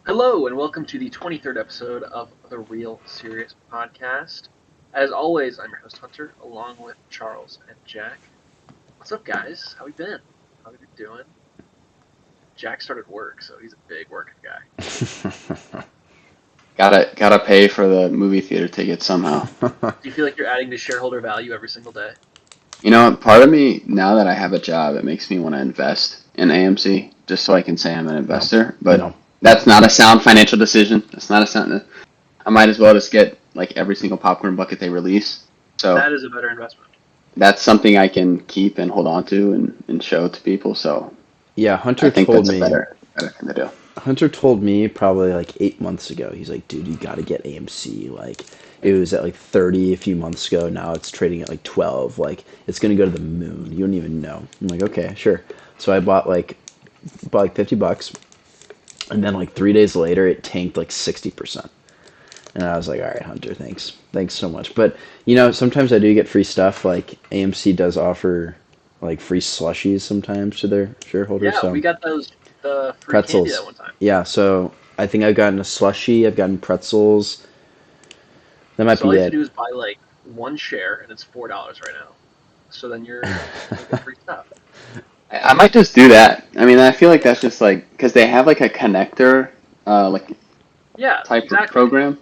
Hello, and welcome to the 23rd episode of the Real Serious Podcast. As always, I'm your host Hunter, along with Charles and Jack. What's up, guys? How we been? How we been doing? Jack started work, so he's a big working guy. Gotta pay for the movie theater ticket somehow. Do you feel like you're adding to shareholder value every single day? You know, part of me, now that I have a job, it makes me want to invest in AMC just so I can say I'm an No, investor. But no. that's not a sound financial decision. That's not a sound. I might as well just get like every single popcorn bucket they release. So That is a better investment. that's something I can keep and hold on to and show to people. So Yeah, I think that's a better thing to do. Hunter told me probably like 8 months ago. He's like, dude, you got to get AMC. Like, it was at like 30 a few months ago. Now it's trading at like 12. Like, it's gonna go to the moon. You don't even know. I'm like, okay, sure. So I bought like $50, and then like 3 days later, it tanked like 60%. And I was like, all right, Hunter, thanks so much. But sometimes I do get free stuff. Like AMC does offer like free slushies sometimes to their shareholders. Yeah, So we got the free candy that pretzels. one time. Yeah, so I think I've gotten a slushie, I've gotten pretzels. That might So all be you have to it. do is buy like one share, and it's $4 right now. So then you'll get free stuff. I might just do that. I mean, I feel like that's just like because they have like a connector, like Yeah, type of exactly. program.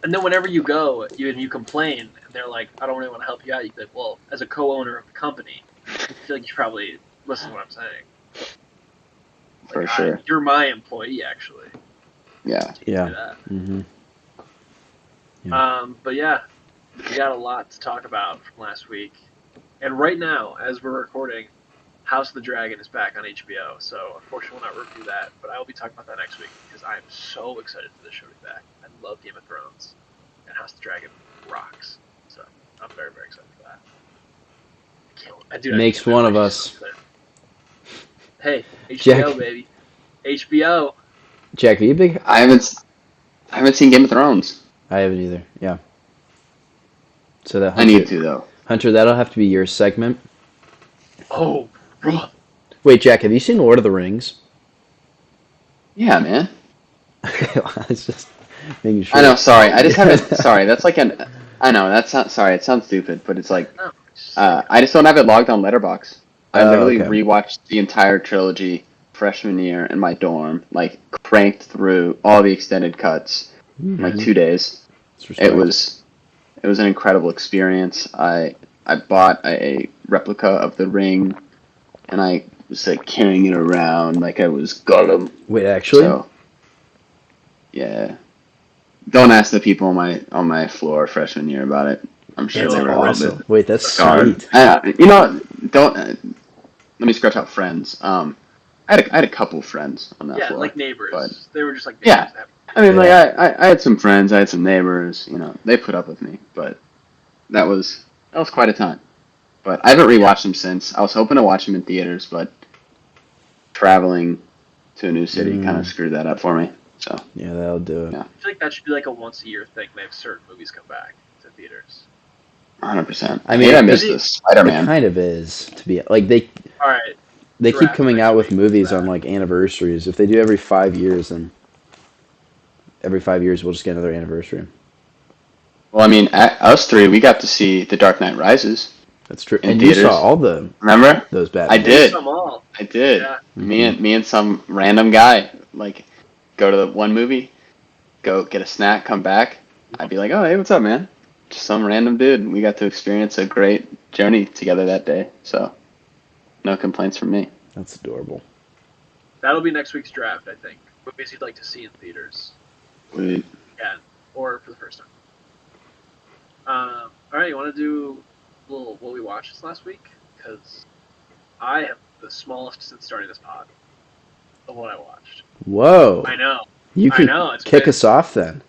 And then whenever you go, you complain, and they're like, "I don't really want to help you out." You can be like, "Well, as a co-owner of the company, I feel like you should probably listen to what I'm saying. Like, For sure. you're my employee, actually. Yeah. You can Yeah. do that." Hmm. Yeah. But yeah, we got a lot to talk about from last week. And right now, as we're recording, House of the Dragon is back on HBO. So unfortunately, we'll not review that, but I will be talking about that next week because I'm so excited for this show to be back. I love Game of Thrones, and House of the Dragon rocks. So I'm very, very excited for that. I Makes can't wait. I'm one of actually so us. excited. Hey, HBO, Jack, baby. HBO. Jack, are you big? I haven't seen Game of Thrones. I haven't either. Yeah. So that I need to though. Hunter, that'll have to be your segment. Oh, bro. Wait, Jack, have you seen Lord of the Rings? Yeah, man. I was just making I know. sure. Sorry, I just haven't. Sorry, that's like an. I know that's not. Sorry, it sounds stupid, but it's like No, it's just like, I just don't have it logged on Letterbox. I Oh, literally okay. rewatched the entire trilogy freshman year in my dorm, like cranked through all the extended cuts in like Hmm. 2 days. It's It respect. was it was an incredible experience. I bought a replica of the ring, and I was like carrying it around like I was Gollum. Wait, actually? So yeah, don't ask the people on my floor freshman year about it. I'm sure That's they you'll were a little regret bit awesome. Wait, that's it. scarred. sweet. Don't let me scratch out friends. I had a couple friends on that Yeah, floor, like but neighbors. They were just like yeah, neighbors. That I mean, like Yeah. I had some friends, I had some neighbors. They put up with me, but that was quite a time. But I haven't yeah, rewatched them since. I was hoping to watch them in theaters, but traveling to a new city kind of Mm, screwed that up for me. So yeah, that'll do it. yeah, I feel like that should be like a once a year thing. They have certain movies come back to theaters. 100%. I I mean, hate I it, missed it this Spider it Man. kind of is to be like All right, they keep draft coming next out with week. What's movies on that? like anniversaries. If they do every 5 years, then every 5 years we'll just get another anniversary. Well, I mean, us three, we got to see The Dark Knight Rises That's true. in And you saw theaters. all the Remember? those I Yeah, you Batmans. saw did. them all. I did. Yeah, Hmm. Me and some random guy like go to the one movie, go get a snack, come back. I'd be like, "Oh, hey, what's up, man?" Just some random dude. We got to experience a great journey together that day. So no complaints from me. That's adorable. that'll be next week's draft. I think movies you'd like to see in theaters We, again or for the first time. All right, you want to do a little what we watched this last week? Because I have the smallest since starting this pod of what I watched. Whoa. I know, You I can know, it's kick crazy. us off then.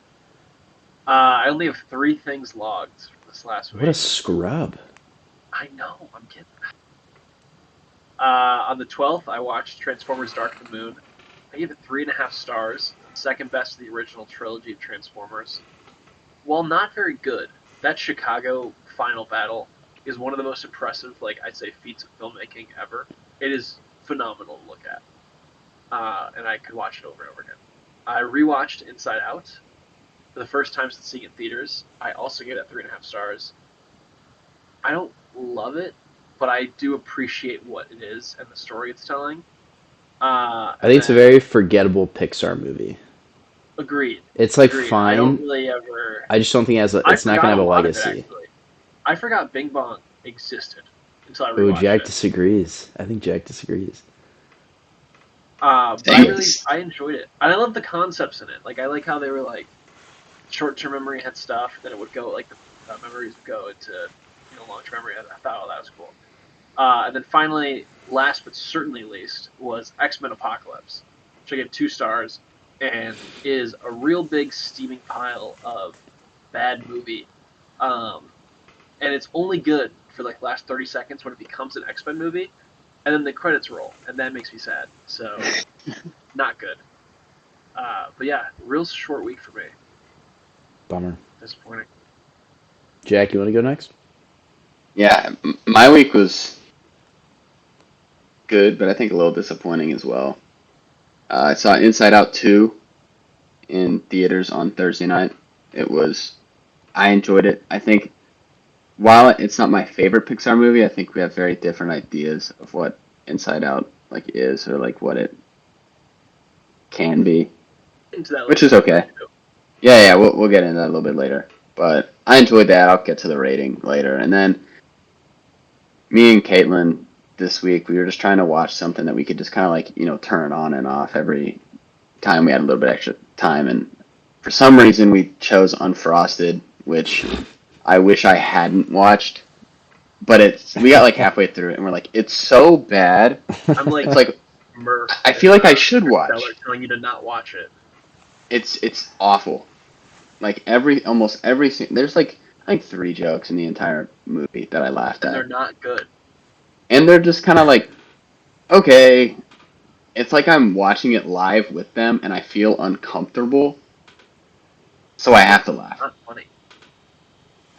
I only have three things logged from this last What a week. scrub. I know, I'm kidding. On the 12th, I watched Transformers: Dark of the Moon. I gave it 3.5 stars, second best of the original trilogy of Transformers. While not very good, that Chicago final battle is one of the most impressive, like I'd say, feats of filmmaking ever. It is phenomenal to look at, and I could watch it over and over again. I rewatched Inside Out for the first time since seeing it in theaters. I also gave it 3.5 stars. I don't love it, but I do appreciate what it is and the story it's telling. I And think it's a then very forgettable Pixar movie. agreed, It's like agreed. I don't fine. really ever. I just don't think I it's not gonna forgot have a a lot of it legacy. actually. I forgot Bing Bong existed until I Oh, rewatched Jack it. disagrees. I think Jack disagrees. But I Dang really it. I enjoyed it. And I love the concepts in it. Like I like how they were like short-term memory had stuff, then it would go like the memories would go into long-term memory. I thought that was cool. And then finally, last but certainly least, was X-Men Apocalypse, which I gave 2 stars, and is a real big steaming pile of bad movie. Um, and it's only good for like last 30 seconds when it becomes an X-Men movie, and then the credits roll, and that makes me sad. So not good. But yeah, real short week for me. Bummer. Disappointing. Jack, you want to go next? Yeah, my week was good, but I think a little disappointing as well. I saw Inside Out 2 in theaters on Thursday night. I enjoyed it. I think while it's not my favorite Pixar movie, I think we have very different ideas of what Inside Out like is or like what it can be, Into that which later is if you want okay. to. Yeah, we'll get into that a little bit later. But I enjoyed that. I'll get to the rating later. And then me and Caitlin this week, we were just trying to watch something that we could just kind of like, turn on and off every time we had a little bit extra time. And for some reason, we chose Unfrosted, which I wish I hadn't watched. But we got like halfway through it and we're like, it's so bad. I'm like It's like, Murph. I feel like I should watch. Telling you to not watch it. It's awful. Like almost every there's like I think 3 jokes in the entire movie that I laughed And at, they're not good. and they're just kind of like, okay, it's like I'm watching it live with them, and I feel uncomfortable, so I have to laugh. Not funny.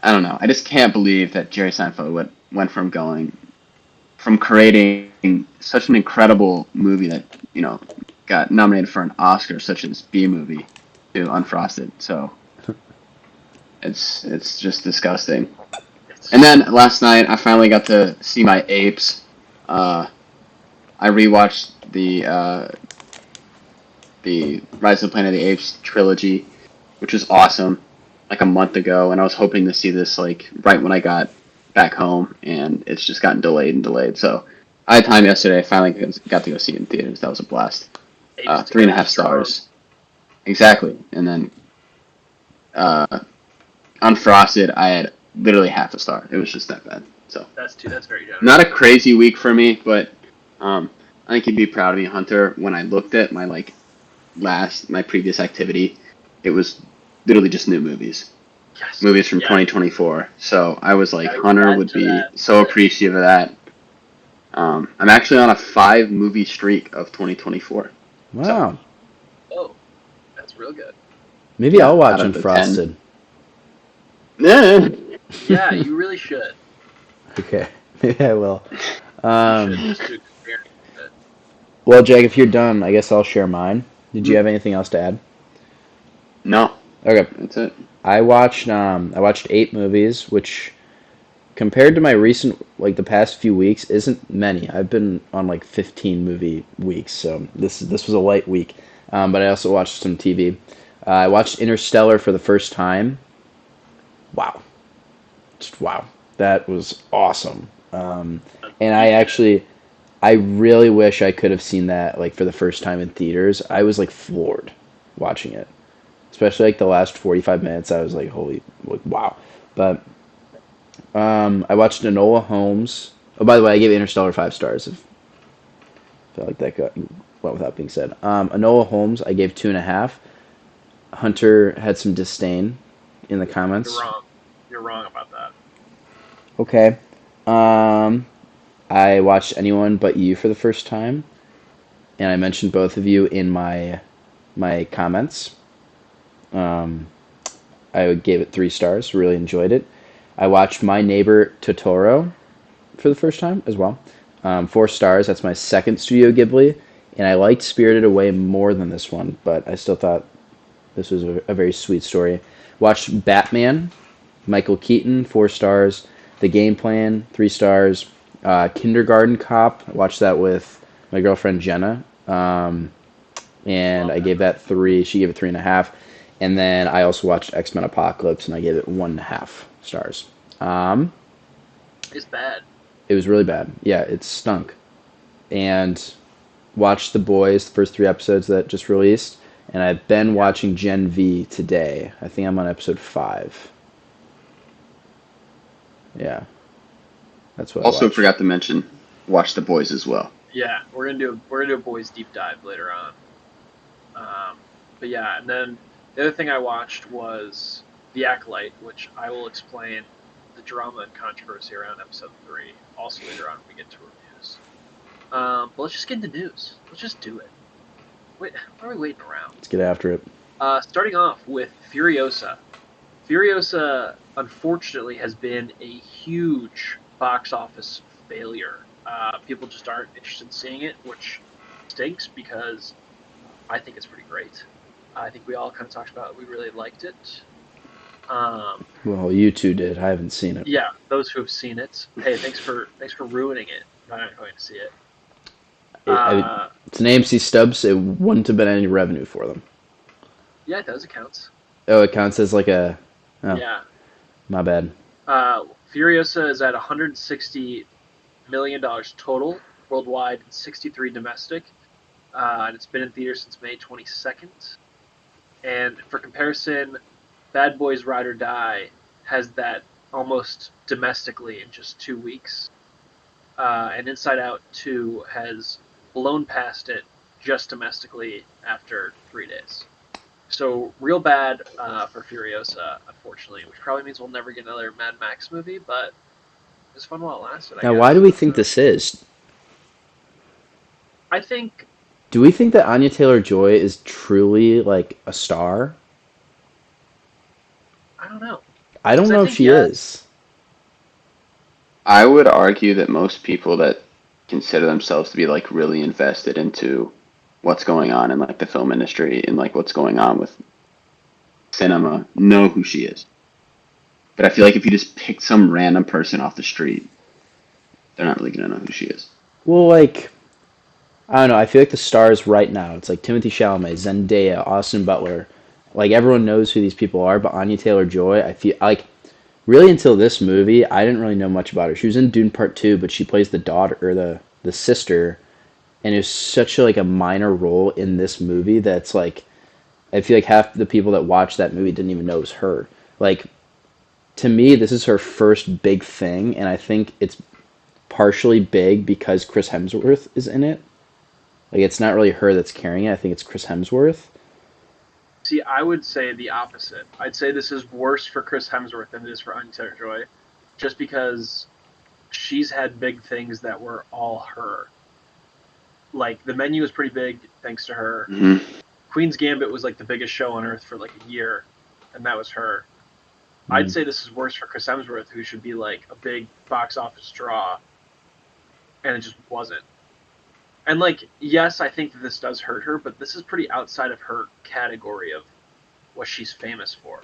I don't know. I just can't believe that Jerry Seinfeld went from creating such an incredible movie that got nominated for an Oscar, such as B movie, to Unfrosted. So it's just disgusting. And then last night, I finally got to see my apes. I rewatched the Rise of the Planet of the Apes trilogy, which was awesome, like a month ago, and I was hoping to see this like right when I got back home, and it's just gotten delayed and delayed. So I had time yesterday. I finally got to go see it in theaters. That was a blast. 3.5 stars. Exactly. And then Unfrosted, I had literally half a star. It was just that bad. So That's very generous. not a crazy week for me, but I think you'd be proud of me, Hunter. When I looked at my previous activity, it was literally just new movies, Yes. movies from Yeah. 2024. So I was like, Yeah, Hunter add would to be that. so appreciative of that. I'm actually on a 5 movie streak of 2024. Wow. Oh, that's real good. Maybe I'll watch out of the 10. Unfrosted. Yeah. Yeah, you really should. Okay. Maybe I will. You should just to experience it. Well, Jack, if you're done, I guess I'll share mine. Did you Mhm. have anything else to add? No, Okay. that's it. I watched 8 movies, which compared to my recent like the past few weeks isn't many. I've been on like 15 movie weeks, so this was a light week. But I also watched some TV. I watched Interstellar for the first time. Wow. Just wow. That was awesome. And I really wish I could have seen that like for the first time in theaters. I was like floored watching it, especially like the last 45 minutes. I was like, holy, like, wow. But I watched Enola Holmes. Oh, by the way, I gave Interstellar 5 stars. I felt like that went without being said. Enola Holmes, I gave 2.5. Hunter had some disdain in the You're comments. wrong. You're wrong about that. Okay. Um, I watched Anyone But You for the first time, and I mentioned both of you in my comments. Um, I gave it 3 stars. Really enjoyed it. I watched My Neighbor Totoro for the first time as well. 4 stars. That's my second Studio Ghibli, and I liked Spirited Away more than this one, but I still thought this was a very sweet story. Watched Batman, Michael Keaton, 4 stars. The Game Plan, 3 stars. Kindergarten Cop, I watched that with my girlfriend Jenna, and Love I that. gave that 3. She gave it 3.5. And then I also watched X-Men Apocalypse, and I gave it 1.5 stars. Um, It's bad. it was really bad. Yeah, it stunk. And watched The Boys, the first 3 episodes that just released, and I've been Yeah. watching Gen V today. I think I'm on episode 5. Yeah, that's what I Also, watched. forgot to mention, watch The Boys as well. Yeah, we're gonna do a boys deep dive later on. But yeah, and then the other thing I watched was The Acolyte, which I will explain the drama and controversy around episode 3. Also later on when we get to reviews. But let's just get into news. Let's just do it. Wait, why are we waiting around? Let's get after it. Starting off with Furiosa. Furiosa, unfortunately, has been a huge box office failure. People just aren't interested in seeing it, which stinks because I think it's pretty great. I think we all kind of talked about it. We really liked it. Well, you two did. I haven't seen it. Yeah, those who have seen it, hey, thanks for ruining it by not going to see it. It's an AMC stubs. It wouldn't have been any revenue for them. Yeah, it does. It counts. Oh, it counts as like a. Oh, Yeah. my bad. Furiosa is at $160 million total worldwide, and 63 domestic. And it's been in theaters since May 22nd. And for comparison, Bad Boys Ride or Die has that almost domestically in just 2 weeks. And Inside Out 2 has blown past it just domestically after 3 days. So real bad for Furiosa, unfortunately, which probably means we'll never get another Mad Max movie, but it was fun while it lasted, I Now, guess. why do we think this is? I think, Do we think that Anya Taylor-Joy is truly like a star? I don't know. I don't Because I know if think, she yeah, is. I would argue that most people that consider themselves to be like really invested into what's going on in like the film industry and like what's going on with cinema know who she is. But I feel like if you just pick some random person off the street, they're not really gonna know who she is. Well, like I don't know. I feel like the stars right now. It's like Timothy Chalamet, Zendaya, Austin Butler. Like everyone knows who these people are, but Anya Taylor-Joy, I feel like really until this movie, I didn't really know much about her. She was in Dune Part 2, but she plays the daughter or the sister, and it was such like a minor role in this movie that's like I feel like half the people that watched that movie didn't even know it was her. Like to me, this is her first big thing, and I think it's partially big because Chris Hemsworth is in it. Like it's not really her that's carrying it. I think it's Chris Hemsworth. see, I would say the opposite. I'd say this is worse for Chris Hemsworth than it is for Anya Taylor-Joy, just because she's had big things that were all her. Like, The Menu was pretty big thanks to her. Hmm. Queen's Gambit was like the biggest show on earth for like a year, and that was her. I'd say this is worse for Chris Hemsworth, who should be like a big box office draw, and it just wasn't. And like, yes, I think that this does hurt her, but this is pretty outside of her category of what she's famous for.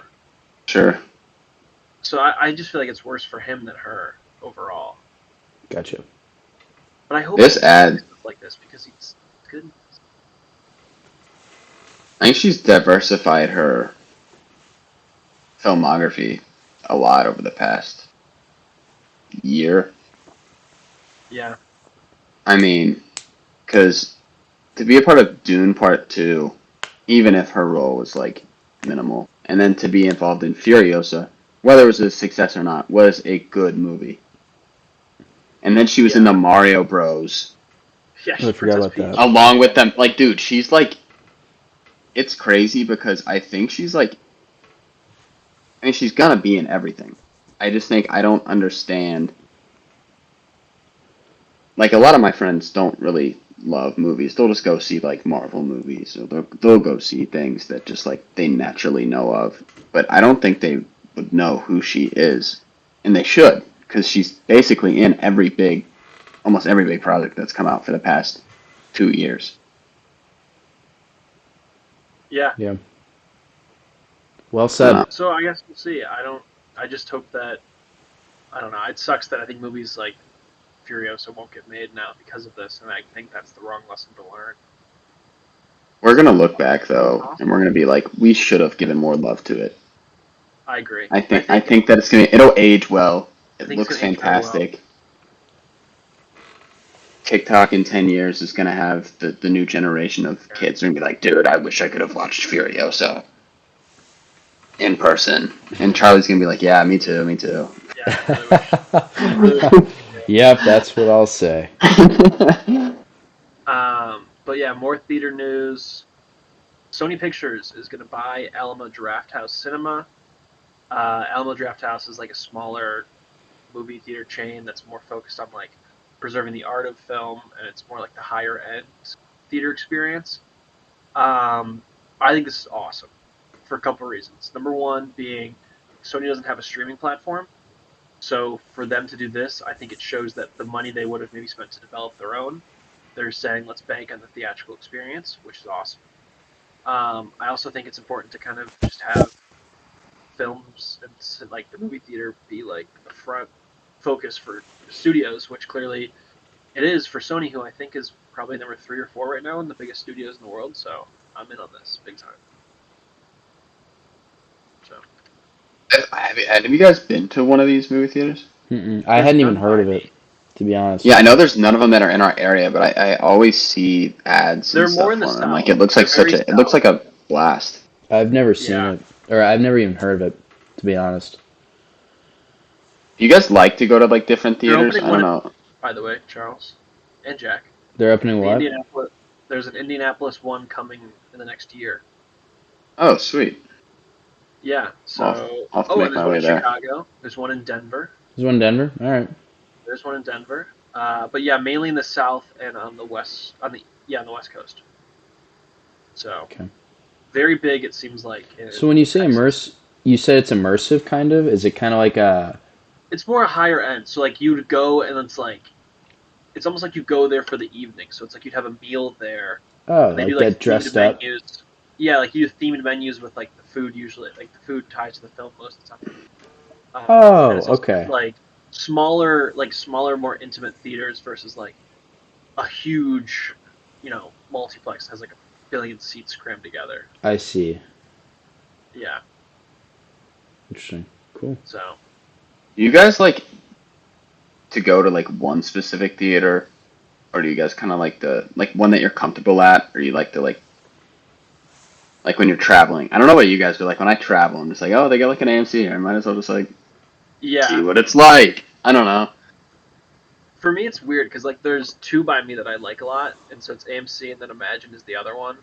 Sure. So I just feel like it's worse for him than her overall. Gotcha. But I hope This he ad, stuff like this because he's good. I think she's diversified her filmography a lot over the past year. Yeah, I mean, because to be a part of Dune Part 2, even if her role was like minimal, and then to be involved in Furiosa, whether it was a success or not, was a good movie. And then she was in yeah, the Mario Bros. yeah. I She's forgot Princess about Peach. that. Along with them. Like, dude, she's like, it's crazy because I think she's like, I mean, she's gonna be in everything. I just think I don't understand. Like, a lot of my friends don't really love movies. They'll just go see like Marvel movies, or they'll go see things that just like they naturally know of. But I don't think they would know who she is, and they should, because she's basically in almost every big project that's come out for the past 2 years. Yeah. Yeah. Well said. So I guess we'll see. I just hope that. I don't know. It sucks that I think movies like Furiosa won't get made now because of this, and I think that's the wrong lesson to learn. We're gonna look back though, and we're gonna be like, we should have given more love to it. I agree. I think that it'll age well. I It think it's looks gonna age very well. fantastic. TikTok in 10 years is gonna have the new generation of kids are gonna be like, dude, I wish I could have watched Furiosa in person. And Charlie's gonna be like, yeah, me too, me too. Yeah, I really wish. Yep, that's what I'll say. But yeah, more theater news. Sony Pictures is going to buy Alamo Drafthouse Cinema. Alamo Drafthouse is like a smaller movie theater chain that's more focused on like preserving the art of film, and it's more like the higher end theater experience. I think this is awesome for a couple of reasons. Number one being Sony doesn't have a streaming platform, so for them to do this, I think it shows that the money they would have maybe spent to develop their own, they're saying let's bank on the theatrical experience, which is awesome. I also think it's important to kind of just have films and like the movie theater be like the front focus for studios, which clearly it is for Sony, who I think is probably number 3 or 4 right now and the biggest studios in the world. So I'm in on this big time. So have you guys been to one of these movie theaters? I hadn't even none heard by of it, me. to be honest. Yeah, I know there's none of them that are in our area, but I always see ads They're and more stuff in the for them. Like south. it looks like They're very it looks south. like a blast. I've never seen Yeah, it, or I've never even heard of it, to be honest. Do you guys like to go to like different they're theaters? opening I one. don't know. By the way, Charles and Jack, They're opening the what? Indianapolis. There's an Indianapolis one coming in the next year. Oh, sweet. Yeah. I'll, So, I'll have to oh, and make there's my one way in there. Chicago. There's one in Denver. There's one in Denver. All right. There's one in Denver. But yeah, mainly in the south and on the west. On the west coast. So Okay. very big. It seems like So in when you say Texas. immerse, you said it's immersive, kind of. Is it kind of like a? It's more higher end. So like you'd go and it's like it's almost like you go there for the evening. So it's like you'd have a meal there, Oh, and they do like like get themed dressed up. menus. Yeah, like you do themed menus with like the food usually. Like the food ties to the film most of the time. And Oh, it's also okay. like smaller, more intimate theaters versus like a huge, multiplex that has like a billion seats crammed together. I see. Yeah. Interesting. Cool. So Do you guys like to go to like one specific theater, or do you guys kind of like the like one that you're comfortable at, or you like to like when you're traveling? I don't know what you guys do. Like when I travel, I'm just like, oh, they got like an AMC here. I might as well just like see yeah, what it's like. I don't know. for me it's weird because like there's two by me that I like a lot, and so it's AMC and then Imagine is the other one.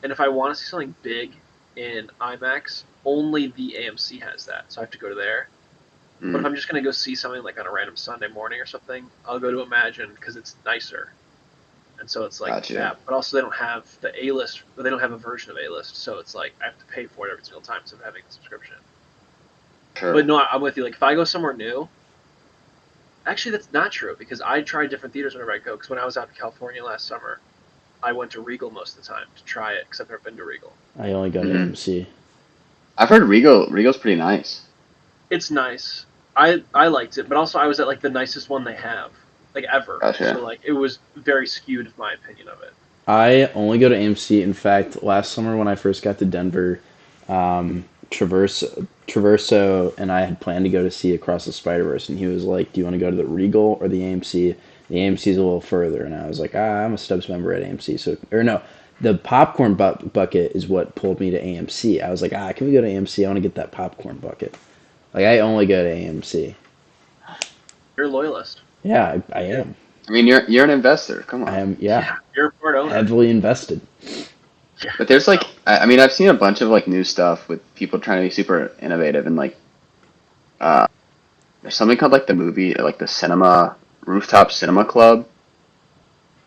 And if I want to see something big in IMAX, only the AMC has that, so I have to go to there. But if Mm, I'm just gonna go see something like on a random Sunday morning or something, I'll go to Imagine because it's nicer. And so it's like gotcha. that. But also they don't have the A list, but they don't have a version of A list, so it's like I have to pay for it every single time instead of having a subscription. But Sure. no, I'm with you. Like if I go somewhere new, actually that's not true because I try different theaters whenever I go. Because when I was out in California last summer, I went to Regal most of the time to try it because I've never been to Regal. I only go to Hmm. AMC. I've heard Regal's pretty nice. It's nice. I liked it, but also I was at like the nicest one they have, like ever. So Gotcha. like it was very skewed in my opinion of it. I only go to AMC. In fact, last summer when I first got to Denver, Traverso and I had planned to go to see Across the Spider Verse, and he was like, "Do you want to go to the Regal or the AMC?" The AMC is a little further, and I was like, I'm a Stubbs member at AMC, so or no, the popcorn bucket is what pulled me to AMC. I was like, can we go to AMC? I want to get that popcorn bucket. Like I only go to AMC. You're a loyalist. Yeah, I Yeah. am. I mean, you're an investor. Come I on. am. Yeah, Yeah. You're a part owner. heavily invested. Yeah. But there's like, So I mean, I've seen a bunch of like new stuff with people trying to be super innovative and like, uh, there's something called like the movie, like the cinema rooftop cinema club.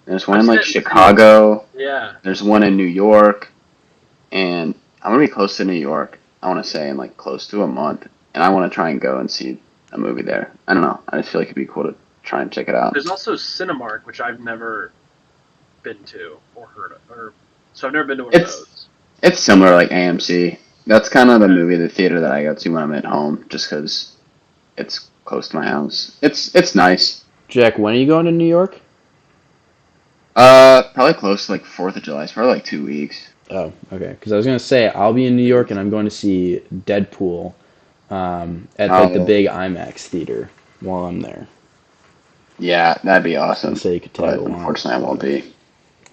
There's one I've in seen like that in the city. Chicago. Yeah. There's one in New York, and I'm gonna be close to New York. I want to say in like close to a month, and I want to try and go and see a movie there. I don't know. I just feel like it'd be cool to try and check it out. There's also Cinemark, which I've never been to or heard of, or so I've never been to one of It's those. It's similar like AMC. That's kind of the movie, the theater that I go to when I'm at home, just because it's close to my house. It's nice. Jack, when are you going to New York? Probably close to like 4th of July. It's probably like 2 weeks. Oh, okay. Because I was gonna say I'll be in New York and I'm going to see Deadpool at like the Oh, big IMAX theater while I'm there. yeah, that'd be So I awesome. say you could tag But along. unfortunately, I won't But be.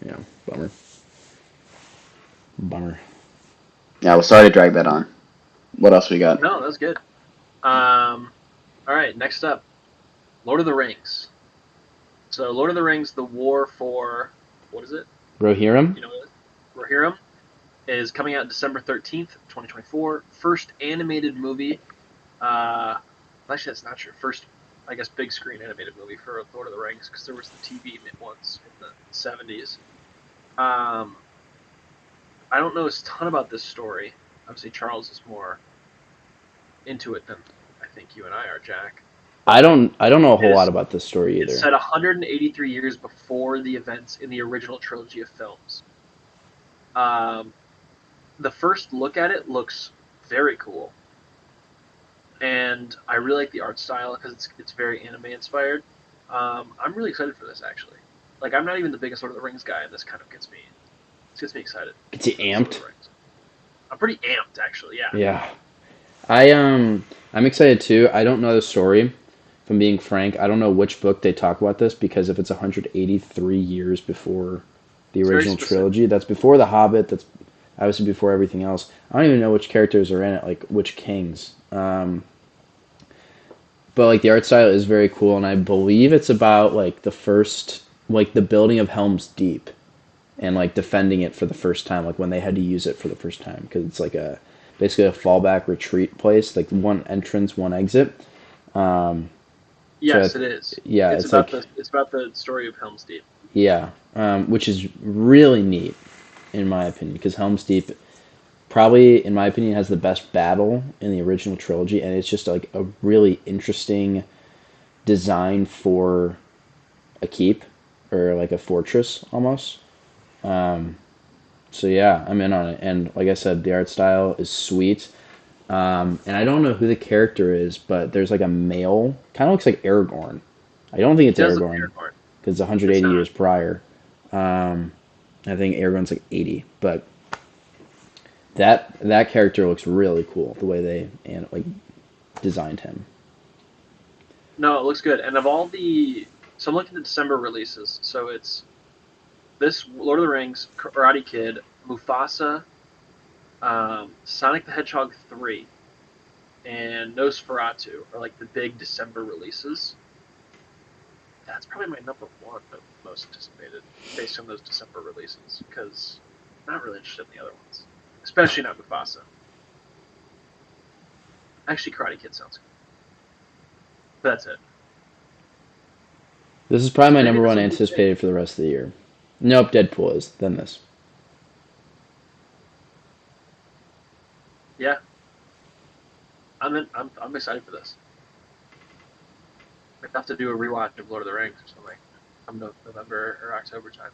yeah, bummer. Bummer. Yeah, well, sorry to drag that on. What else we got? No, that was good. All right, next up, Lord of the Rings. So, Lord of the Rings: The War for what is it? Rohirrim? You know what it is? Rohirrim is coming out December 13th, 2024. First animated movie. Actually, that's not true. First, I guess, big screen animated movie for Lord of the Rings because there was the TV ones in the 70s. Um, I don't know a ton about this story. Obviously, Charles is more into it than I think you and I are, Jack. But I don't know a it whole lot is about this story it's either. set 183 years before the events in the original trilogy of films. Um, the first look at it looks very cool, and I really like the art style because it's very anime inspired. I'm really excited for this actually. Like I'm not even the biggest Lord of the Rings guy, and this kind of gets me excited Gets you for this Lord of amped? the Rings. I'm pretty amped actually. Yeah. Yeah. I I'm excited too. I don't know the story. If I'm being frank, I don't know which book they talk about this because if it's 183 years before the It's very original specific. trilogy, that's before The Hobbit, that's obviously before everything else. I don't even know which characters are in it, like which kings. But like the art style is very cool, and I believe it's about like the first, like the building of Helm's Deep, and like defending it for the first time, like when they had to use it for the first time, because it's like a basically a fallback retreat place, like one entrance, one exit. Um, so Yes, it is. yeah, It's it's about like the story of Helm's Deep. yeah, which is really neat in my opinion, because Helm's Deep probably, in my opinion, has the best battle in the original trilogy, and it's just like a really interesting design for a keep or like a fortress almost. So yeah, I'm in on it. And like I said, the art style is sweet. And I don't know who the character is, but there's like a male, kind of looks like Aragorn. I don't think It it's does look Aragorn Aragorn. because it's It's 180 not. years prior. Um, I think Aragorn's like 80, but that character looks really cool the way they and like designed him. No, it looks good. And of all the, so I'm looking at the December releases. So it's this Lord of the Rings, Karate Kid, Mufasa, Sonic the Hedgehog 3, and Nosferatu are like the big December releases. That's probably my number one of most anticipated based on those December releases because I'm not really interested in the other ones, especially not Mufasa. Actually, Karate Kid sounds good. But that's it. This is probably my Maybe number this one will be big. anticipated for the rest of the year. Nope, Deadpool is. Then this. Yeah, I'm excited for this. Might have to do a rewatch of Lord of the Rings or something. Come November or October time.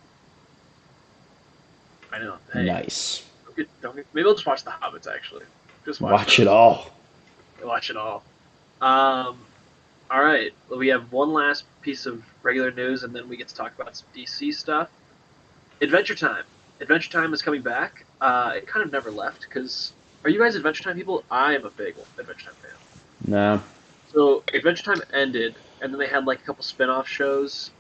I know. Hey, Nice. maybe I'll just watch The Hobbits actually. Just watch Watch it those. all. Watch it all. Um, all right. Well, we have one last piece of regular news, and then we get to talk about some DC stuff. Adventure Time. Adventure Time is coming back. It kind of never left because are you guys Adventure Time people? I am a big Adventure Time fan. No. So Adventure Time ended, and then they had like a couple spin-off shows.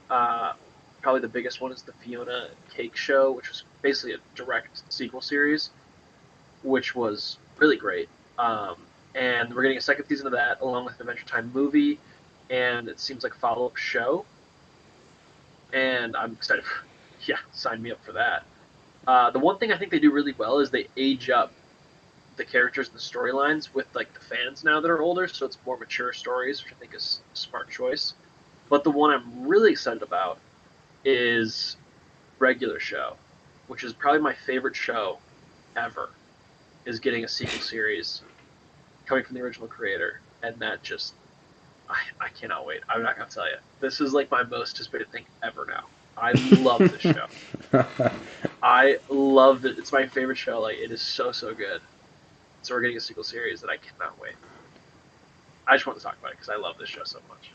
Probably the biggest one is the Fiona and Cake Show, which was basically a direct sequel series, which was really great. And we're getting a second season of that, along with an Adventure Time movie, and it seems like a follow-up show. And I'm excited. Yeah, sign me up for that. The one thing I think they do really well is they age up the characters and the storylines with like the fans now that are older, so it's more mature stories, which I think is a smart choice. But the one I'm really excited about is Regular Show, which is probably my favorite show ever. Is getting a sequel series coming from the original creator, and that just I cannot wait. I'm not gonna tell you. This is like my most anticipated thing ever now. I love this show. I love it. It's my favorite show. Like, it is so, so good. So we're getting a sequel series that I cannot wait. I just want to talk about it because I love this show so much.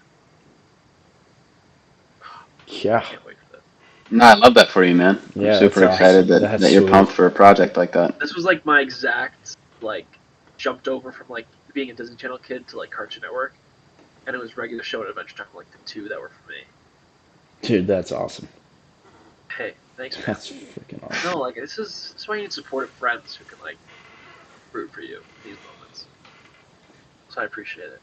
Yeah. I can't wait for this. No, I love that for you, man. I'm Yeah, super that's excited awesome. that, That's that you're sweet. pumped for a project like that. This was like my exact, like, jumped over from, like, being a Disney Channel kid to, like, Cartoon Network. And it was regular show and Adventure Time, like, the two that were for me. Dude, that's awesome. Hey, thanks, man. That's freaking awesome. No, like, this is why you need supportive friends who can, like, root for you in these moments. So I appreciate it.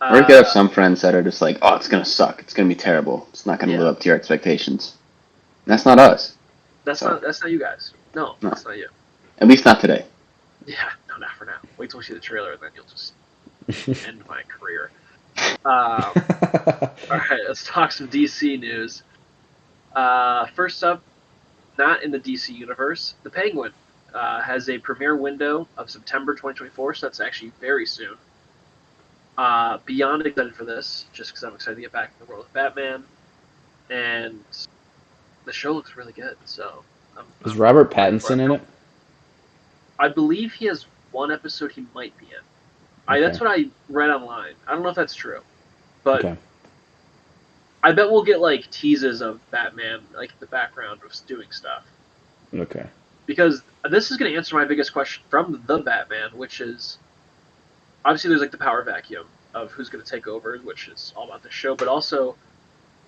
Or you could have some friends that are just like, oh, it's gonna suck. It's gonna be terrible. It's not gonna Yeah. live up to your expectations. And that's not us. That's So- not you guys. No, No. that's not you. At least not today. Yeah, no, not for now. Wait till we see the trailer, and then you'll just end my career. All right, let's talk some DC news. First up, not in the DC universe, The Penguin has a premiere window of September 2024, so that's actually very soon. Beyond excited for this, just because I'm excited to get back in the world of Batman, and the show looks really good. So, Is Robert Pattinson in it? I believe he has one episode he might be in. Okay. That's what I read online. I don't know if that's true, but Okay. I bet we'll get like teases of Batman, like the background of doing stuff. Okay. Because this is going to answer my biggest question from the Batman, which is obviously there's like the power vacuum of who's going to take over, which is all about the show, but also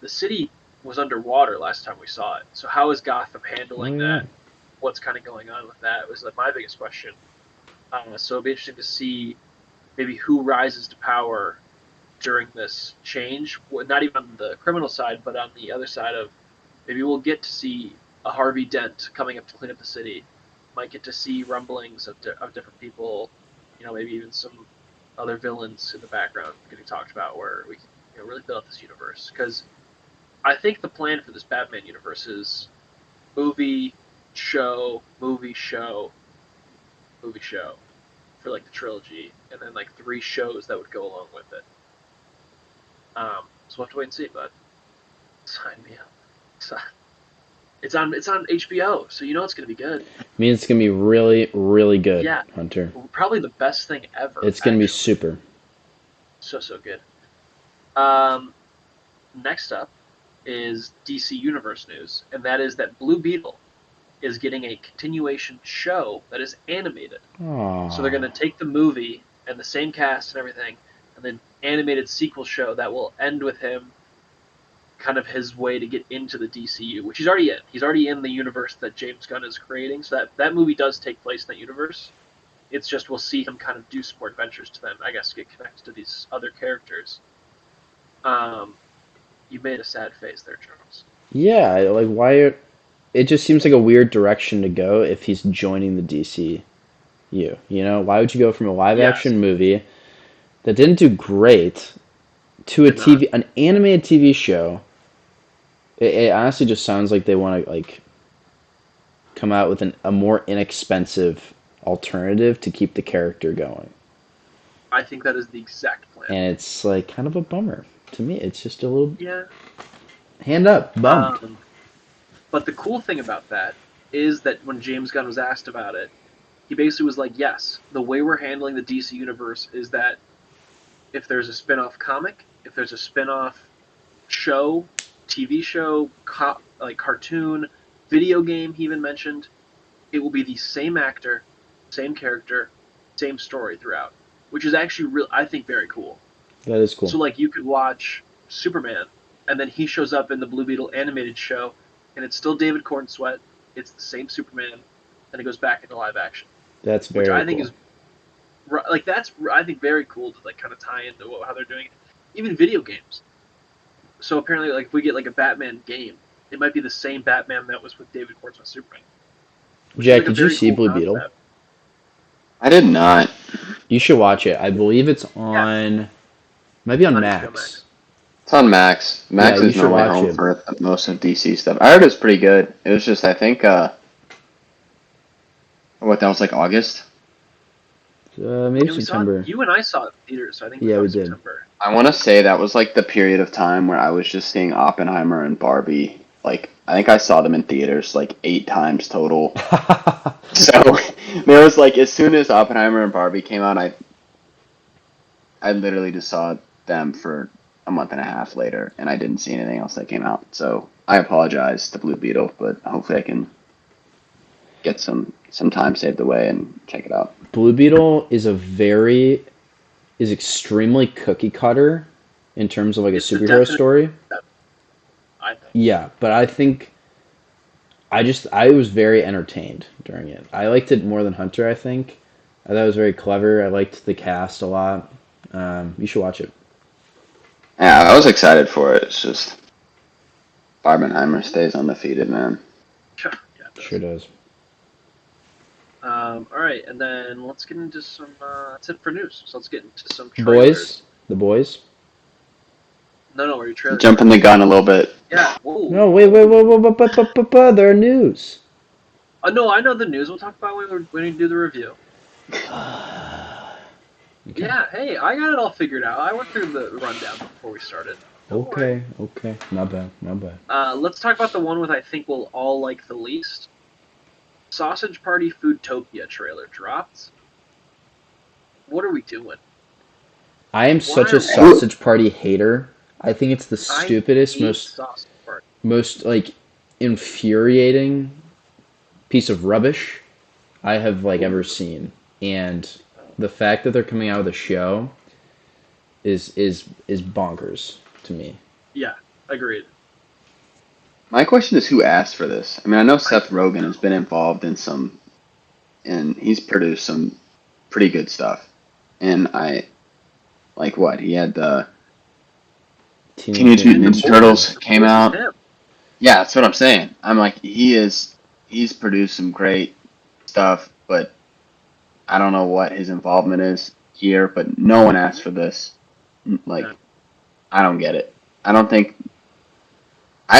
the city was underwater last time we saw it. So how is Gotham handling that? What's kind of going on with that was like my biggest question. So it'll be interesting to see maybe who rises to power during this change. Not even on the criminal side, but on the other side of maybe we'll get to see a Harvey Dent coming up to clean up the city. Might get to see rumblings of different people. Maybe even some other villains in the background getting talked about, where we can really build up this universe. Because I think the plan for this Batman universe is movie, show, movie, show, movie, show for like the trilogy, and then like 3 shows that would go along with it. So we'll have to wait and see, but sign me up. It's on HBO, so it's gonna be good. I mean, it's gonna be really, really good, Yeah. Hunter. Probably the best thing ever. It's gonna be actually. super. So good. Next up is DC Universe news, and that is that Blue Beetle is getting a continuation show that is animated. Aww. So they're going to take the movie and the same cast and everything, and then animated sequel show that will end with him kind of his way to get into the DCU, which he's already in. He's already in the universe that James Gunn is creating, so that movie does take place in that universe. It's just we'll see him kind of do some more adventures to them, I guess, get connected to these other characters. You made a sad face there, Charles. Yeah, like why? It just seems like a weird direction to go if he's joining the DCU. Why would you go from a live-action movie that didn't do great to an animated TV show? It honestly just sounds like they want to like come out with a more inexpensive alternative to keep the character going. I think that is the exact plan. And it's like kind of a bummer to me. It's just a little hand up, bummed. But the cool thing about that is that when James Gunn was asked about it, he basically was like, yes, the way we're handling the DC universe is that if there's a spin-off comic, if there's a spin-off show, TV show, like cartoon, video game, he even mentioned, it will be the same actor, same character, same story throughout, which is actually I think very cool. That is cool. So like you could watch Superman, and then he shows up in the Blue Beetle animated show, and it's still David Cornsweet. It's the same Superman, and it goes back into live action. That's very which I cool. think is that's I think very cool to like kind of tie into how they're doing it. Even video games. So apparently, like if we get like a Batman game, it might be the same Batman that was with David Cornsweet Superman. Jack, did you see Blue Beetle? I did not. You should watch it. I believe it's on, maybe on Max. It's on Max. Max is normally home for most of DC stuff. I heard it was pretty good. It was just, I think, that was like August? Maybe September. You and I saw it in theaters, so I think we did. September. I want to say that was like the period of time where I was just seeing Oppenheimer and Barbie like I think I saw them in theaters like 8 times total. So there was like as soon as Oppenheimer and Barbie came out, I literally just saw them for a month and a half later, and I didn't see anything else that came out. So I apologize to Blue Beetle, but hopefully I can get some time saved away and check it out. Blue Beetle is extremely cookie cutter in terms of like a It's the superhero definite, story. I think. Yeah, but I think I was very entertained during it. I liked it more than Hunter, I think. I thought it was very clever. I liked the cast a lot. You should watch it. Yeah, I was excited for it. It's just Barbenheimer stays undefeated, man. Yeah, it does. Sure does. All right, and then let's get into some. That's it for news. So let's get into some Boys, trailers. the boys. No, your trailers. Jumping the gun a little bit. Yeah. Whoa. No, wait, there are news. No, I know the news. We'll talk about when we do the review. Okay. Yeah. Hey, I got it all figured out. I went through the rundown before we started. Don't worry. Okay. My bad. Let's talk about the one with I think we'll all like the least. Sausage Party Foodtopia trailer dropped. What are we doing? I am such Why a are- Sausage Party hater. I think it's the I stupidest, hate most Sausage Party. like infuriating piece of rubbish I have like ever seen. And the fact that they're coming out with a show is bonkers to me. Yeah, agreed. My question is who asked for this? I mean, I know Seth Rogen has been involved and he's produced some pretty good stuff. And like what? He had the Teenage Mutant Ninja Turtles came Voice is out. him. Yeah, that's what I'm saying. I'm like, he's produced some great stuff, but I don't know what his involvement is here, but no one asked for this. Like, No. I don't get it. I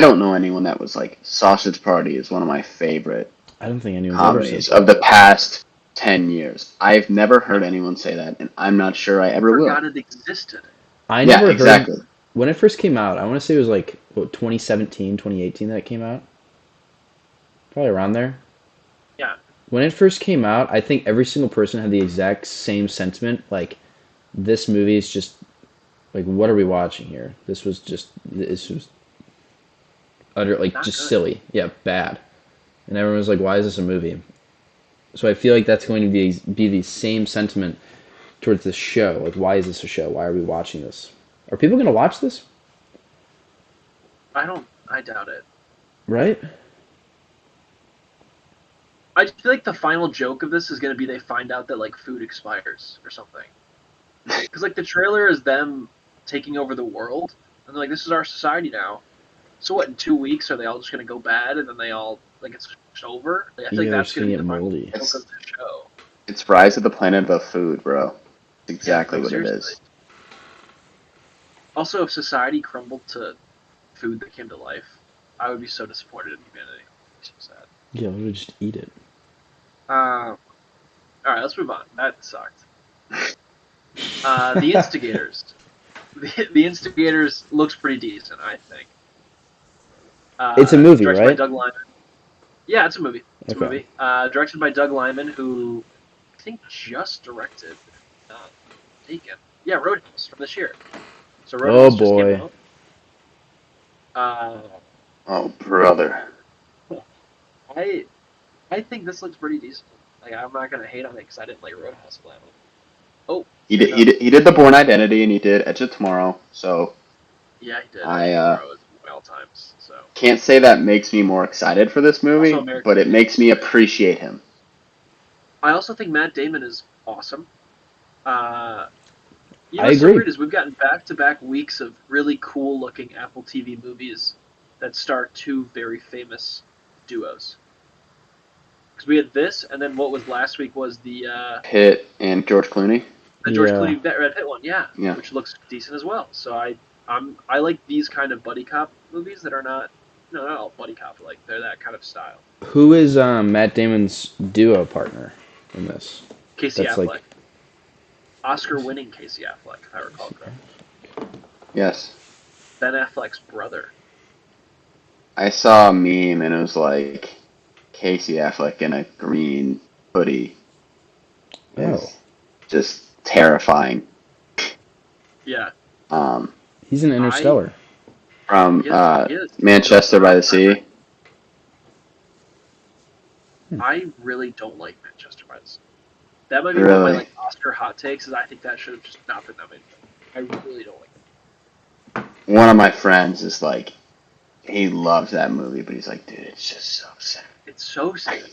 don't know anyone that was like, Sausage Party is one of my favorite I don't think anyone's ever said comedies that. of the past 10 years. I've never heard anyone say that, and I'm not sure I ever will. Forgot it existed. I Yeah, never exactly. heard when it first came out. I want to say it was like what, 2017, 2018 that it came out. Probably around there. Yeah. When it first came out, I think every single person had the exact same sentiment. Like, this movie is just like, what are we watching here? This was utter like Not just good. silly. Yeah, bad. And everyone was like, why is this a movie? So I feel like that's going to be the same sentiment towards this show. Like, why is this a show? Why are we watching this? Are people going to watch this? I doubt it. Right? I just feel like the final joke of this is going to be they find out that, like, food expires or something. Because, like, the trailer is them taking over the world, and they're like, this is our society now. So what, in 2 weeks, are they all just going to go bad, and then they all, like, it's just over? Like, I feel like Yeah, that's they're going to just be the gonna final get moldy. joke of the show. It's Rise of the Planet of Food, bro. It's exactly no, what it seriously. is. Also, if society crumbled to food that came to life, I would be so disappointed in humanity. So sad. Yeah, we would just eat it. All right, let's move on. That sucked. The Instigators. The Instigators looks pretty decent, I think. It's a movie, directed right? by Doug Liman. Yeah, it's a movie. It's Okay. a movie. Directed by Doug Liman, who I think just directed. Not taken. Yeah, Roadhouse from this year. So Roadhouse just boy. came out. Oh, brother. I think this looks pretty decent. Like, I'm not gonna hate on it because I didn't like Roadhouse Glam. Oh, He did the Born Identity and he did Edge of Tomorrow, so yeah, he did. I Tomorrow well times. So can't say that makes me more excited for this movie, Also American but it Beauty. makes me appreciate him. I also think Matt Damon is awesome. You know I what's so agree. weird is we've gotten back-to-back weeks of really cool-looking Apple TV movies that star two very famous duos. Because we had this, and then what was last week was the Pitt and George Clooney. George Yeah. Clooney Brad Pitt one, yeah, Yeah. which looks decent as well. So I like these kind of buddy cop movies that are not, not all buddy cop, like they're that kind of style. Who is Matt Damon's duo partner in this? Casey That's Affleck, like- Oscar-winning Casey Affleck, if I recall correctly. Yes. Ben Affleck's brother. I saw a meme and it was like Casey Affleck in a green hoodie Oh, is just terrifying. Yeah, he's in I Interstellar. From he is. Manchester by the Sea. I really don't like Manchester by the Sea. That might be one of my Really? like Oscar hot takes. Is I think that should have just not been nominated. I really don't like One of my friends is like, he loves that movie, but he's like, dude, it's just so sad. it. It's so sad,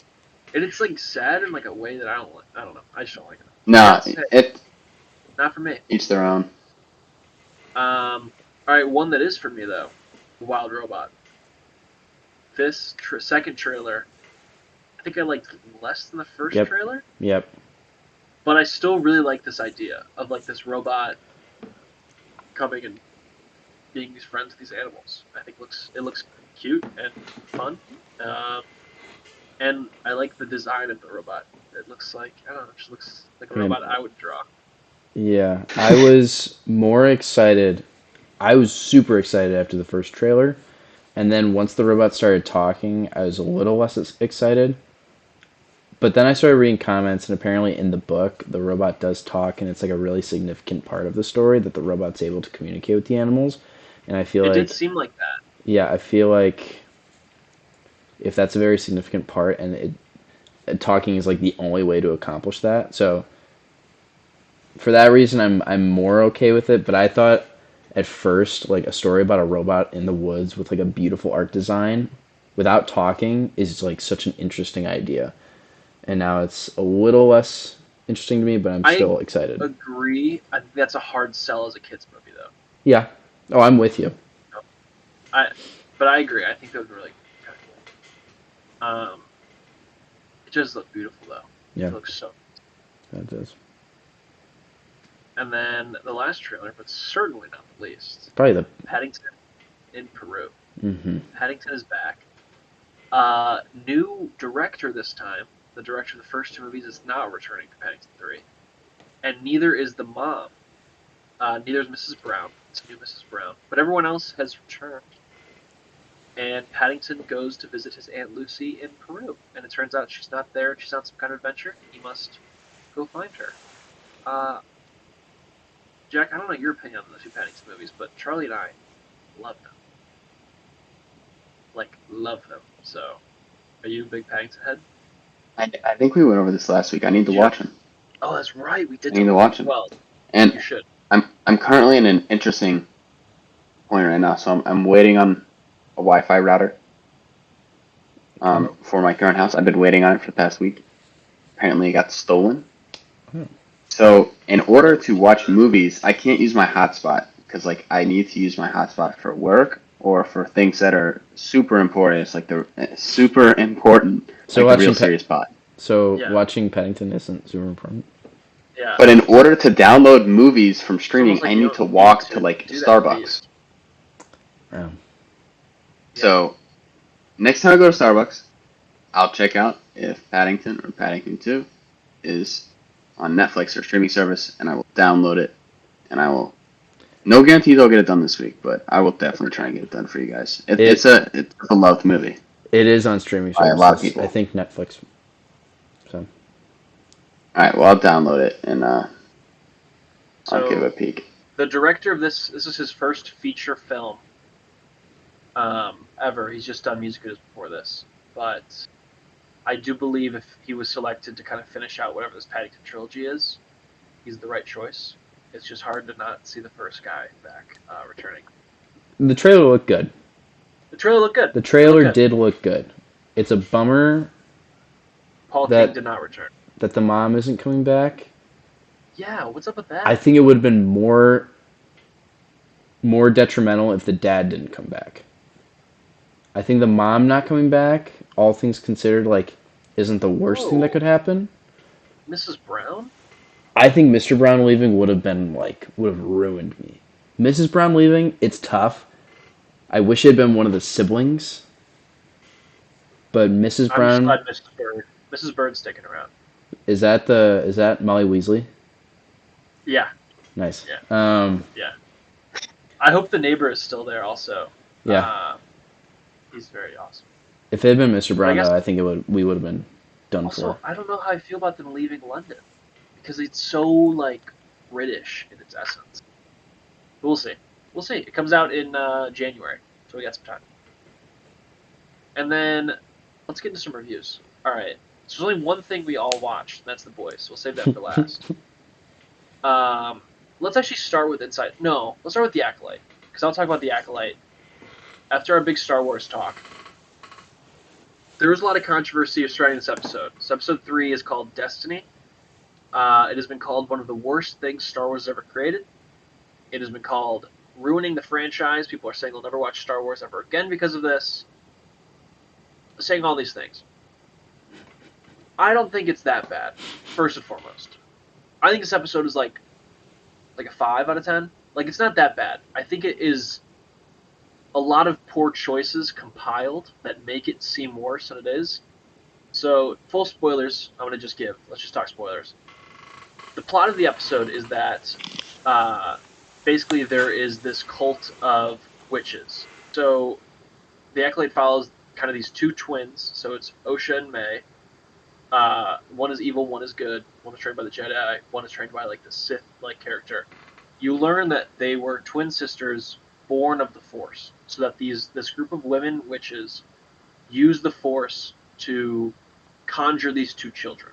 and it's like sad in like a way that I don't like. I don't know. I just don't like it. Nah, That's it. it Not for me. each their own. All right, one that is for me though, Wild Robot. This second trailer, I think I liked less than the first Yep. trailer, Yep. but I still really like this idea of like this robot coming and being these friends with these animals. I think it looks cute and fun, and I like the design of the robot. It looks like I don't know, it just looks like a I mean, robot I would draw. Yeah, I was more excited. I was super excited after the first trailer, and then once the robot started talking, I was a little less excited. But then I started reading comments, and apparently in the book, the robot does talk, and it's like a really significant part of the story that the robot's able to communicate with the animals. And I feel It like, did seem like that. yeah, I feel like if that's a very significant part, and talking is like the only way to accomplish that. So for that reason, I'm more okay with it. But I thought at first like a story about a robot in the woods with like a beautiful art design without talking is like such an interesting idea. And now it's a little less interesting to me, but I'm I still excited. agree. I think that's a hard sell as a kids movie though. Yeah. Oh, I'm with you. I, but I agree. I think that would be really kind of cool. It just looks beautiful though. Yeah, It looks so. that does. And then the last trailer, but certainly not the least, Probably the. Paddington in Peru. Hmm. Paddington is back. New director this time. The director of the first two movies is not returning to Paddington 3. And neither is the mom. Neither is Mrs. Brown. It's a new Mrs. Brown. But everyone else has returned. And Paddington goes to visit his Aunt Lucy in Peru. And it turns out she's not there. She's on some kind of adventure. He must go find her. Uh, Jack, I don't know your opinion on the two Paddington movies, but Charlie and I love them. Like, love them. So, are you a big Paddington head? I think we went over this last week. I need to Yeah. watch them. Oh, that's right. We did. I need to watch them. Well, And you should. I'm currently in an interesting point right now, so I'm waiting on a Wi-Fi router for my current house. I've been waiting on it for the past week. Apparently, it got stolen. Hmm. So, in order to watch movies, I can't use my hotspot because, like, I need to use my hotspot for work or for things that are super important. It's like the super important, So like the real watching serious pot. So Yeah. watching Paddington isn't super important. Yeah. But in order to download movies from streaming, like I you need don't to need walk to to like do that for Starbucks. Oh. So next time I go to Starbucks, I'll check out if Paddington or Paddington 2 is on Netflix or streaming service, and I will download it. And I will. No guarantees I'll get it done this week, but I will definitely try and get it done for you guys. It's a beloved movie. It is on streaming By a services. lot of people. I think Netflix. So All right, well I'll download it and I'll So give it a peek. the director of this is his first feature film ever. He's just done music videos before this, but I do believe if he was selected to kind of finish out whatever this Paddington trilogy is, he's the right choice. It's just hard to not see the first guy back returning. the trailer looked good. The trailer looked good. The trailer It looked good. did look good. It's a bummer Paul that- King did not return. that the mom isn't coming back. Yeah, what's up with that? I think it would have been more detrimental if the dad didn't come back. I think the mom not coming back, all things considered, like isn't the worst thing that could happen. Mrs. Brown? I think Mr. Brown leaving would have ruined me. Mrs. Brown leaving, it's tough. I wish it had been one of the siblings. But Mrs. I'm Brown, just glad Mrs. Bird's sticking around. is that Molly Weasley? Yeah, Nice. yeah. I hope the neighbor is still there also. Yeah. He's very awesome. If it had been Mr. But I guess Brown, though, I think we would have been done also for. I don't know how I feel about them leaving London because it's so like British in its essence. But we'll see. We'll see. It comes out in January, so we got some time. And then let's get into some reviews. All right. So there's only one thing we all watched, and that's The Boys. So we'll save that for last. Let's actually start with Inside. No, let's start with The Acolyte, because I'll talk about The Acolyte after our big Star Wars talk. There was a lot of controversy surrounding this episode. So episode 3 is called Destiny. It has been called one of the worst things Star Wars has ever created. It has been called ruining the franchise. People are saying they'll never watch Star Wars ever again because of this. Saying all these things. I don't think it's that bad, first and foremost. I think this episode is like a 5 out of 10. Like, it's not that bad. I think it is a lot of poor choices compiled that make it seem worse than it is. So, full spoilers, I'm going to just give. Let's just talk spoilers. The plot of the episode is that basically there is this cult of witches. So, the Acolyte follows kind of these two twins. So, it's Osha and May. One is evil, one is good. One is trained by the Jedi. One is trained by like the Sith-like character. You learn that they were twin sisters born of the Force, so that this group of women witches use the Force to conjure these two children.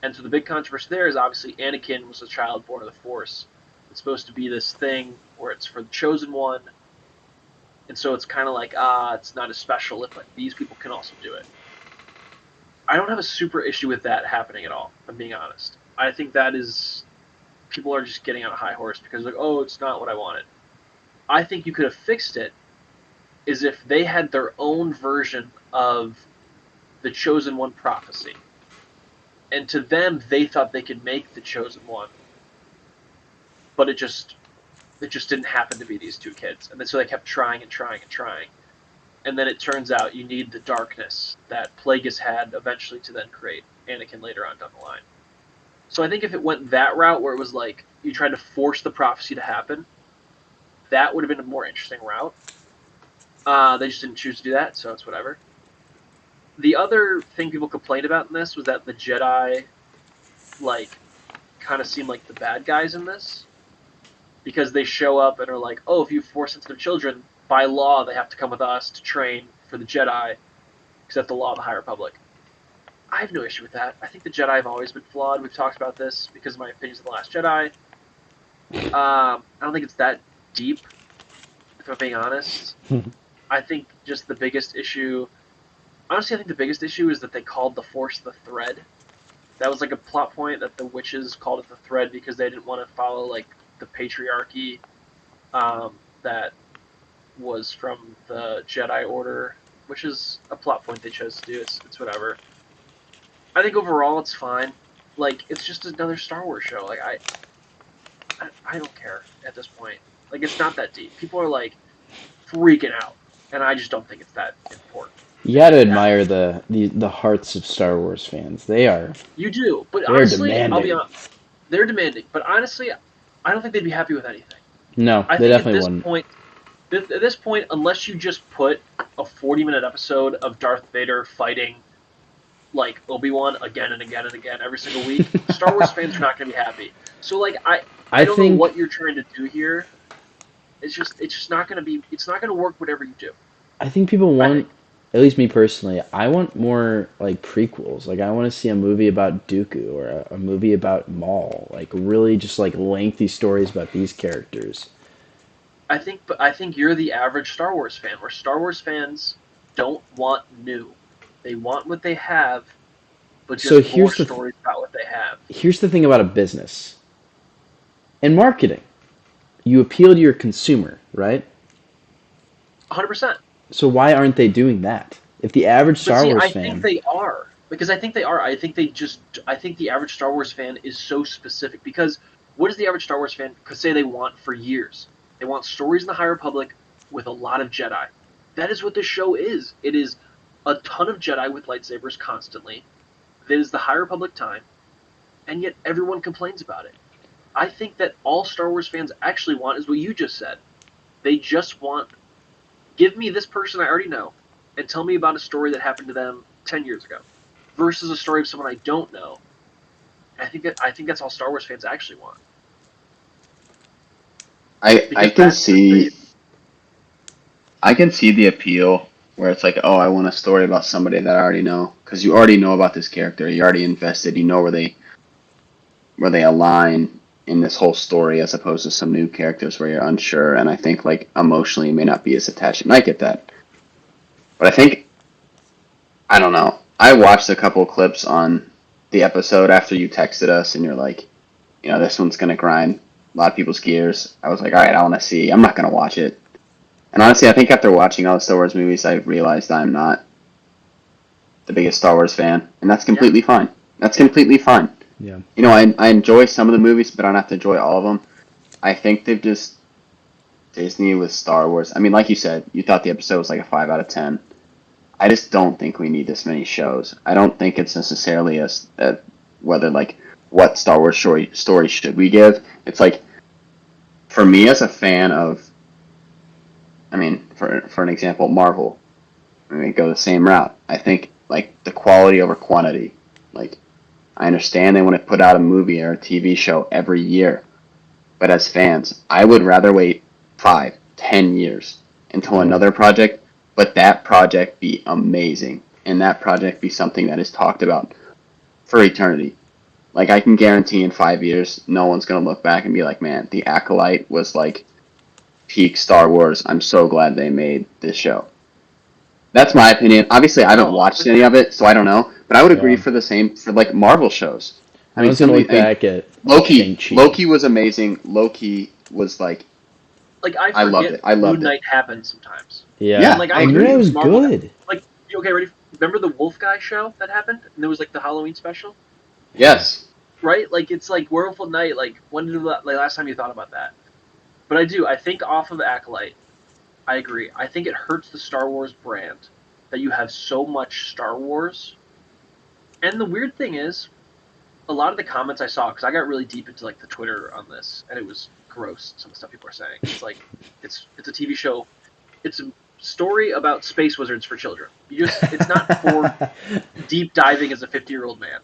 And so the big controversy there is obviously Anakin was a child born of the Force. It's supposed to be this thing where it's for the chosen one, and so it's kind of like it's not as special if like these people can also do it. I don't have a super issue with that happening at all, if I'm being honest. I think that is... people are just getting on a high horse because, like, oh, it's not what I wanted. I think you could have fixed it is if they had their own version of the Chosen One prophecy. And to them, they thought they could make the Chosen One. But it just didn't happen to be these two kids. And so they kept trying and trying and trying. And then it turns out you need the darkness that Plagueis had eventually to then create Anakin later on down the line. So I think if it went that route where it was like you tried to force the prophecy to happen, that would have been a more interesting route. They just didn't choose to do that, so it's whatever. The other thing people complained about in this was that the Jedi, like, kind of seem like the bad guys in this. Because they show up and are like, oh, if you Force-sensitive children, by law, they have to come with us to train for the Jedi, because that's the law of the High Republic. I have no issue with that. I think the Jedi have always been flawed. We've talked about this because of my opinions of The Last Jedi. I don't think it's that deep, if I'm being honest. I think just the biggest issue... honestly, I think the biggest issue is that they called the Force the thread. That was like a plot point that the witches called it the thread because they didn't want to follow like the patriarchy that was from the Jedi Order, which is a plot point they chose to do. It's whatever. I think overall it's fine. Like, it's just another Star Wars show. Like, I don't care at this point. Like, it's not that deep. People are like freaking out, and I just don't think it's that important. You got to admire the hearts of Star Wars fans. They are. You do, but They're honestly, I'll be demanding. honest. They're demanding, but honestly, I don't think they'd be happy with anything. No, I they think definitely wouldn't. at this point, unless you just put a 40-minute episode of Darth Vader fighting like Obi-Wan again and again and again every single week, Star Wars fans are not going to be happy. So like I don't know what you're trying to do here. It's just not going to be. It's not going to work whatever you do. I think people want, at least me personally, I want more like prequels. Like I want to see a movie about Dooku or a movie about Maul. Like really just like lengthy stories about these characters. I think you're the average Star Wars fan, where Star Wars fans don't want new. They want what they have, but just more stories about what they have. Here's the thing about a business. In marketing, you appeal to your consumer, right? 100%. So why aren't they doing that? If the average Star Wars fan... I think they are. Because I think they are. I think the average Star Wars fan is so specific. Because what does the average Star Wars fan say they want for years? They want stories in the High Republic with a lot of Jedi. That is what this show is. It is a ton of Jedi with lightsabers constantly. That is the High Republic time. And yet everyone complains about it. I think that all Star Wars fans actually want is what you just said. They just want... give me this person I already know. and tell me about a story that happened to them 10 years ago versus a story of someone I don't know. I think that's all Star Wars fans actually want. I Because can that's the thing. see the appeal where it's like, oh, I want a story about somebody that I already know because you already know about this character. You're already invested. You know where they align in this whole story as opposed to some new characters where you're unsure. And I think like emotionally you may not be as attached. And I get that, but I think I don't know. I watched a couple clips on the episode after you texted us, and you're like, this one's gonna grind a lot of people's gears. I was like, all right, I want to see. I'm not gonna watch it. And honestly, I think after watching all the Star Wars movies, I realized I'm not the biggest Star Wars fan, and that's Yeah. completely fine. That's completely fine. Yeah. I enjoy some of the movies, but I don't have to enjoy all of them. I think they've just Disney with Star Wars. I mean, like you said, you thought the episode was like a 5 out of 10. I just don't think we need this many shows. I don't think it's necessarily whether like what Star Wars story should we give. It's like for me as a fan of, I mean, for an example, Marvel. I mean, go the same route. I think like the quality over quantity. Like I understand they want to put out a movie or a TV show every year, but as fans, I would rather wait 5, 10 years until Oh, another project, but that project be amazing and that project be something that is talked about for eternity. Like I can guarantee in 5 years, no one's gonna look back and be like, "Man, The Acolyte was like peak Star Wars. I'm so glad they made this show." That's my opinion. Obviously, I haven't No, watched any agree. of it, so I don't know. But I would agree yeah. for the same for like Marvel shows. I No mean, one's gonna some of the, look I mean, back at Loki. Shang-Chi. Loki was amazing. Loki was like, Like, I I loved forget it. I loved Moon it. Knight happens sometimes. And, Yeah. Yeah, like, I I Oh, agree Moon with Knight you agree. was with Marvel. good. Like, okay, ready? Remember the Wolf Guy show that happened? And there was, like, the Halloween special? Yeah. Yes. Right? Like, it's like Werewolf at Night. Like, when did like, last time you thought about that? But I do. I think off of Acolyte, I agree. I think it hurts the Star Wars brand that you have so much Star Wars. And the weird thing is, a lot of the comments I saw, because I got really deep into like the Twitter on this, and it was gross. Some of the stuff people are saying. It's like it's a TV show. It's a story about space wizards for children. It's not for deep diving as a 50-year-old man.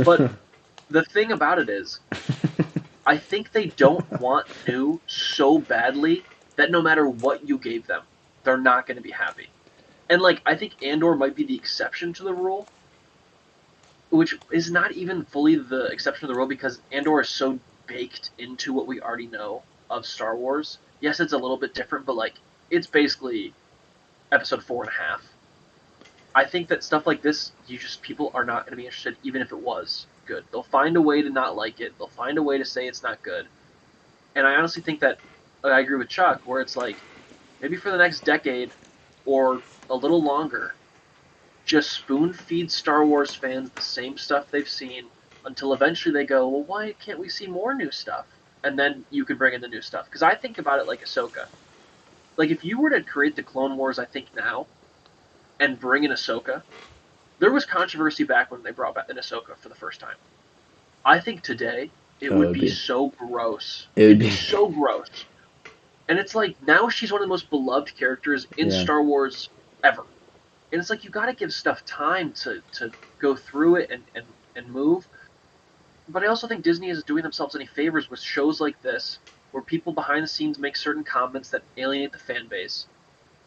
But the thing about it is, I think they don't want new so badly that no matter what you gave them, they're not going to be happy. And like I think Andor might be the exception to the rule, which is not even fully the exception to the rule because Andor is so baked into what we already know of Star Wars. Yes, it's a little bit different, but like it's basically episode 4.5. I think that stuff like this, people are not going to be interested, even if it was good. They'll find a way to not like it. They'll find a way to say it's not good. And I honestly think that I agree with Chuck, where it's like maybe for the next decade or a little longer, just spoon feed Star Wars fans the same stuff they've seen until eventually they go, well, why can't we see more new stuff? And then you can bring in the new stuff. Because I think about it like Ahsoka. Like if you were to create the Clone Wars, I think now, and bring in Ahsoka, there was controversy back when they brought back in Ahsoka for the first time. I think today it Oh, would be so gross. it would It'd be be, so gross. And it's like now she's one of the most beloved characters in yeah. Star Wars ever. And it's like you got to give stuff time to go through it and move. But I also think Disney is doing themselves any favors with shows like this, where people behind the scenes make certain comments that alienate the fan base.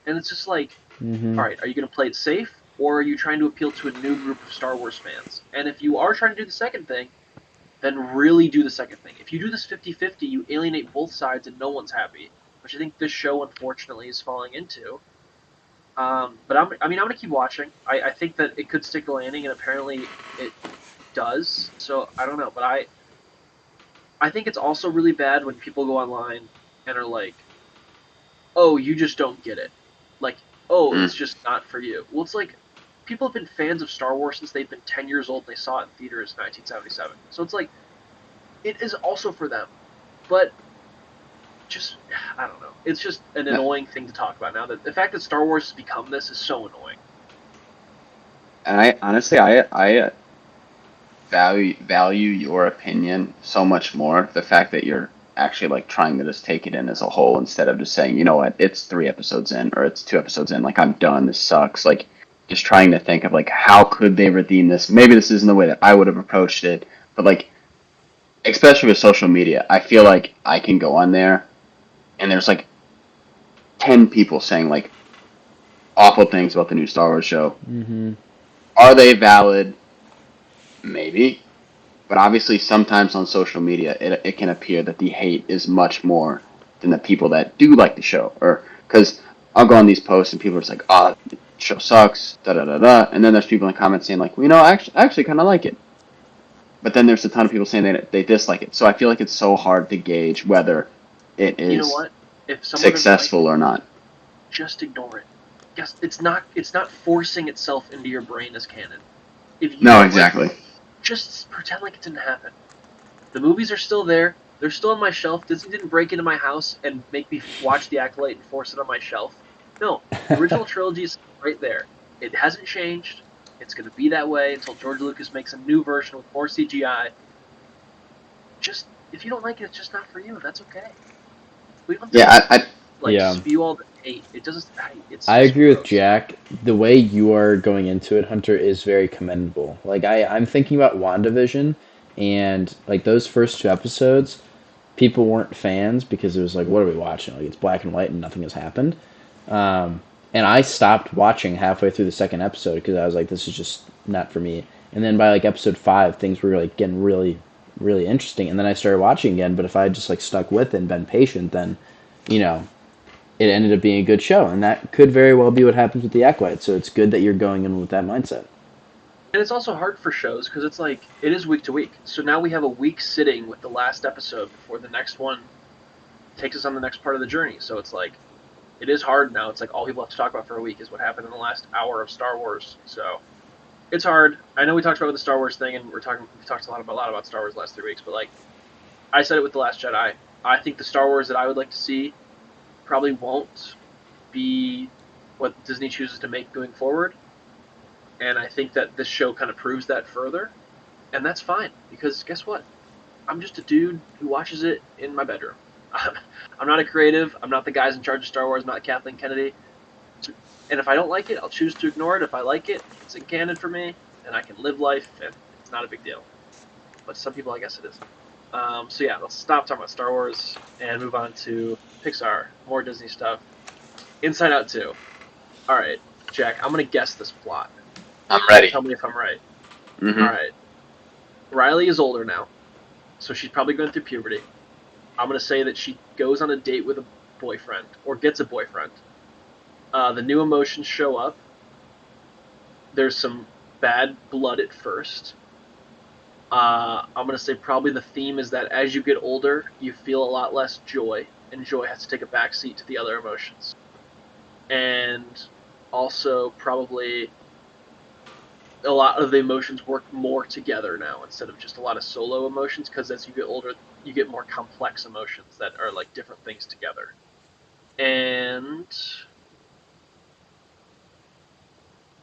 And it's just like, Hmm. all right, are you going to play it safe, or are you trying to appeal to a new group of Star Wars fans? And if you are trying to do the second thing, then really do the second thing. If you do this 50-50, you alienate both sides and no one's happy, which I think this show unfortunately is falling into. But I'm going to keep watching. I think that it could stick the landing, and apparently it does. So I don't know, but I think it's also really bad when people go online and are like, "Oh, you just don't get it," like, "Oh, it's Mm. just not for you." Well, it's like people have been fans of Star Wars since they've been 10 years old. And they saw it in theaters in 1977, so it's like it is also for them, but just I don't know. It's just an No, annoying thing to talk about now. That the fact that Star Wars has become this is so annoying. and I honestly, I value your opinion so much more. The fact that you're actually like trying to just take it in as a whole instead of just saying, you know what, it's 3 episodes in or it's 2 episodes in, like I'm done, this sucks. Like just trying to think of like how could they redeem this? Maybe this isn't the way that I would have approached it, but like especially with social media, I feel like I can go on there and there's like 10 people saying like awful things about the new Star Wars show. Mm-hmm. Are they valid? Maybe. But obviously, sometimes on social media, it can appear that the hate is much more than the people that do like the show. Or because I'll go on these posts and people are just like, "Oh, the show sucks," da da da da, and then there's people in the comments saying like, "Well, you know, I actually kind of like it." But then there's a ton of people saying they dislike it. So I feel like it's so hard to gauge whether it You know is what? If someone doesn't like successful or not. just ignore it. Yes, it's not forcing itself into your brain as canon. If you No, don't like exactly. it, just pretend like it didn't happen. The movies are still there. They're still on my shelf. Disney didn't break into my house and make me watch The Acolyte and force it on my shelf. No, the original trilogy is right there. It hasn't changed. It's going to be that way until George Lucas makes a new version with more CGI. Just, if you don't like it, it's just not for you. That's okay. We don't Yeah, have to, Yeah. spew all the hate. It doesn't. It's I just agree with gross. Jack. The way you are going into it, Hunter, is very commendable. Like I'm thinking about WandaVision, and like those first 2 episodes, people weren't fans because it was like, what are we watching? Like it's black and white and nothing has happened. And I stopped watching halfway through the second episode because I was like, this is just not for me. And then by like episode 5, things were like getting really, really interesting. And then I started watching again. But if I had just like stuck with it and been patient, then, you know, it ended up being a good show, and that could very well be what happens with the Acolyte. So it's good that you're going in with that mindset. And it's also hard for shows because it's like it is week to week. So now we have a week sitting with the last episode before the next one takes us on the next part of the journey. So it's like it is hard now. It's like all people have to talk about for a week is what happened in the last hour of Star Wars. So it's hard. I know we talked about the Star Wars thing, and we talked a lot about Star Wars the last 3 weeks. But like I said it with the Last Jedi, I think the Star Wars that I would like to see probably won't be what Disney chooses to make going forward. And I think that this show kind of proves that further. And that's fine, because guess what? I'm just a dude who watches it in my bedroom. I'm not a creative. I'm not the guys in charge of Star Wars. I'm not Kathleen Kennedy. And if I don't like it, I'll choose to ignore it. If I like it, it's in canon for me, and I can live life, and it's not a big deal. But some people, I guess it is. So yeah, let's stop talking about Star Wars and move on to Pixar, more Disney stuff. Inside Out 2. All right, Jack, I'm going to guess this plot. I'm ready. Tell me if I'm right. Mm-hmm. All right. Riley is older now, so she's probably going through puberty. I'm going to say that she goes on a date with a boyfriend, or gets a boyfriend. The new emotions show up. There's some bad blood at first. I'm going to say probably the theme is that as you get older, you feel a lot less joy, and joy has to take a backseat to the other emotions. And also probably a lot of the emotions work more together now instead of just a lot of solo emotions, because as you get older, you get more complex emotions that are like different things together. And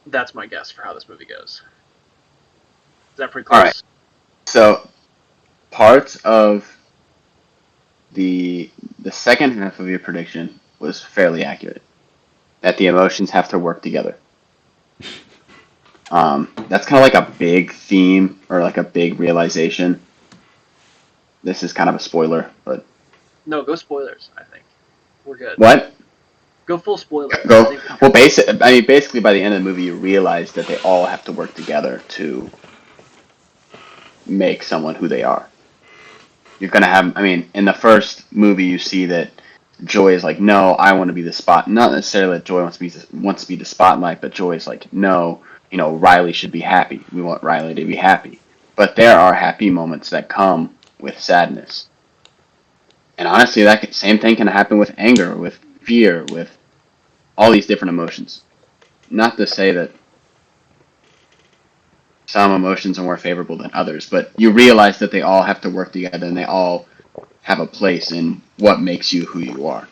that's my guess for how this movie goes. Is that pretty close? All right. So parts of the second half of your prediction was fairly accurate. That the emotions have to work together. That's kind of like a big theme or like a big realization. This is kind of a spoiler, but No, go spoilers, I think. We're good. what? Go full spoilers. I Go. think Well, basically, by the end of the movie, you realize that they all have to work together to make someone who they are. You're gonna have. I mean, in the first movie, you see that Joy is like, "No, I want to be the spot." Not necessarily that Joy wants to be the spotlight, but Joy is like, "No, you know, Riley should be happy. We want Riley to be happy." But there are happy moments that come with sadness, and honestly, same thing can happen with anger, with fear, with all these different emotions. Not to say that some emotions are more favorable than others, but you realize that they all have to work together and they all have a place in what makes you who you are.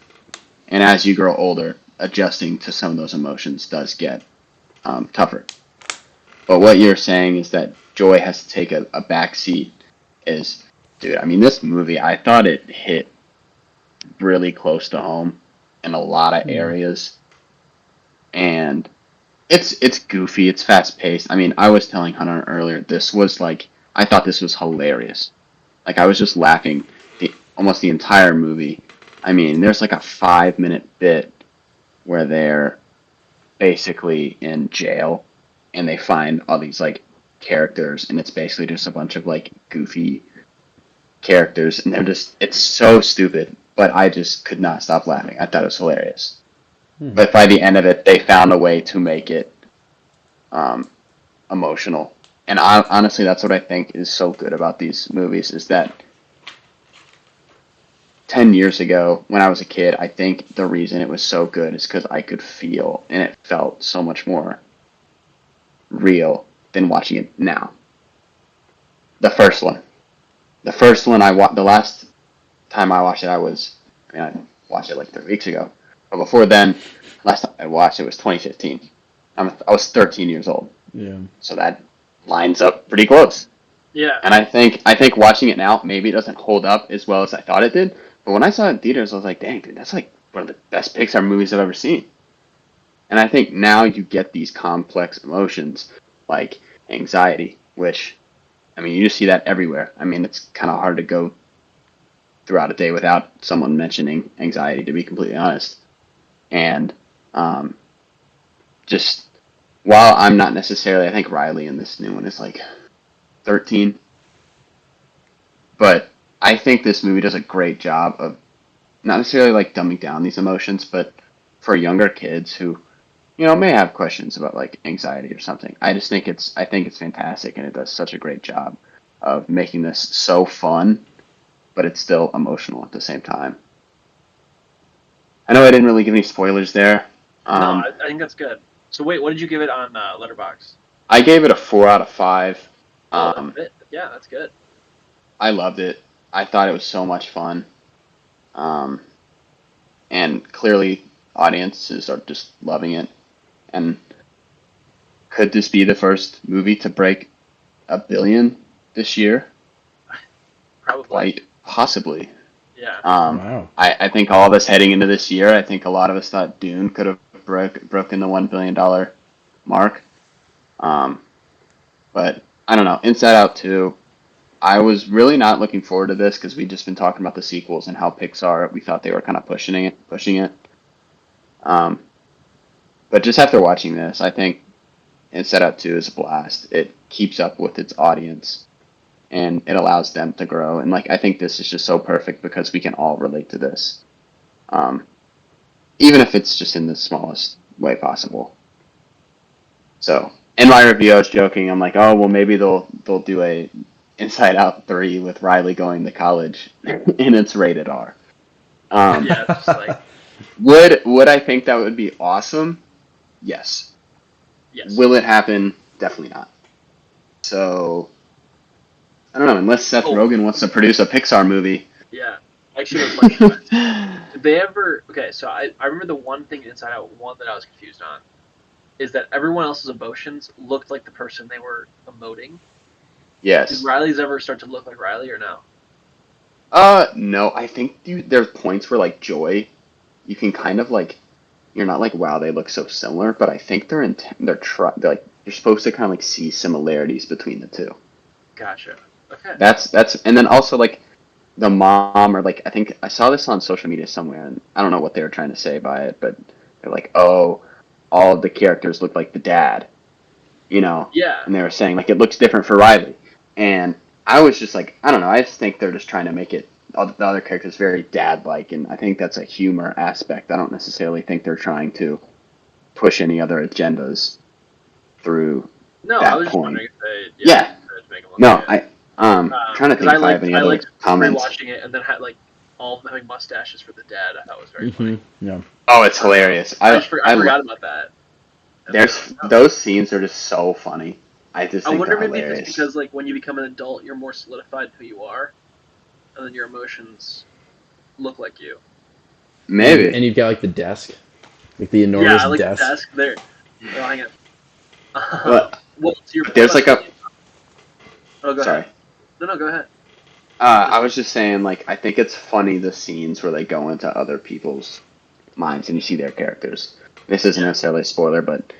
And as you grow older, adjusting to some of those emotions does get tougher. But what you're saying is that joy has to take a back seat. Is dude, I mean, this movie, I thought it hit really close to home in a lot of areas, and it's goofy, it's fast paced. I mean, I was telling Hunter earlier, this was like, I thought this was hilarious. Like, I was just laughing almost the entire movie. I mean, there's like a 5 minute bit where they're basically in jail and they find all these like characters, and it's basically just a bunch of like goofy characters, and it's so stupid, but I just could not stop laughing. I thought it was hilarious. But by the end of it, they found a way to make it emotional. And honestly, that's what I think is so good about these movies, is that 10 years ago, when I was a kid, I think the reason it was so good is because I could feel, and it felt so much more real than watching it now. The first one. The last time I watched it, I watched it like 3 weeks ago. But before then, last time I watched it was 2015. I was 13 years old. Yeah. So that lines up pretty close. Yeah. And I think watching it now, maybe it doesn't hold up as well as I thought it did. But when I saw it in theaters, I was like, dang, dude, that's like one of the best Pixar movies I've ever seen. And I think now you get these complex emotions like anxiety, which, I mean, you just see that everywhere. I mean, it's kind of hard to go throughout a day without someone mentioning anxiety, to be completely honest. And just, while I'm not necessarily, I think Riley in this new one is like 13, but I think this movie does a great job of not necessarily like dumbing down these emotions, but for younger kids who, may have questions about like anxiety or something. I think it's fantastic, and it does such a great job of making this so fun, but it's still emotional at the same time. I know I didn't really give any spoilers there. No, I think that's good. So wait, what did you give it on Letterboxd? I gave it a 4 out of 5. Yeah, that's good. I loved it. I thought it was so much fun. And clearly audiences are just loving it. And could this be the first movie to break $1 billion this year? Probably. Quite possibly. Yeah. Wow. I think all of us heading into this year, I think a lot of us thought Dune could have broken the $1 billion mark. But I don't know. Inside Out 2, I was really not looking forward to this because we'd just been talking about the sequels and how Pixar, we thought they were kind of pushing it. But just after watching this, I think Inside Out 2 is a blast. It keeps up with its audience, and it allows them to grow. And like, I think this is just so perfect because we can all relate to this, even if it's just in the smallest way possible. So, in my review, I was joking. I'm like, oh well, maybe they'll do a Inside Out 3 with Riley going to college, and it's rated R. Yeah, it's just like, Would I think that would be awesome? Yes. yes. Will it happen? Definitely not. So, I don't know, unless Seth Rogen wants to produce a Pixar movie. Yeah. Actually, it was funny. Did they ever... Okay, so I remember the one thing Inside Out 1 that I was confused on is that everyone else's emotions looked like the person they were emoting. Yes. Did Riley's ever start to look like Riley or no? No, I think there's points where, like, joy, you can kind of, like, you're not like, wow, they look so similar, but I think they're like, you're supposed to kind of, like, see similarities between the two. Gotcha. Okay. That's, and then also, like, the mom, or, like, I think I saw this on social media somewhere, and I don't know what they were trying to say by it, but they're like, oh, all of the characters look like the dad, Yeah. And they were saying, like, it looks different for Riley. And I was just like, I don't know, I just think they're just trying to make it, all the other characters very dad-like, and I think that's a humor aspect. I don't necessarily think they're trying to push any other agendas through No, that I was just point. wondering if they... Yeah. Make them look No, like it. trying to think if I have any other comments. Rewatching it and then had like all of them having mustaches for the dad. I thought was very funny. Yeah. Oh, it's hilarious. I forgot about that. Those scenes are just so funny. I wonder they're maybe hilarious. if it's because like when you become an adult, you're more solidified in who you are, and then your emotions look like you. Maybe. And you've got like the desk, like the enormous like desk. the desk there. Oh, hang on. But Well, there's like a... Oh, go Sorry. ahead. No, go ahead. I was just saying, like, I think it's funny the scenes where they go into other people's minds and you see their characters. This isn't Yeah. necessarily a spoiler, but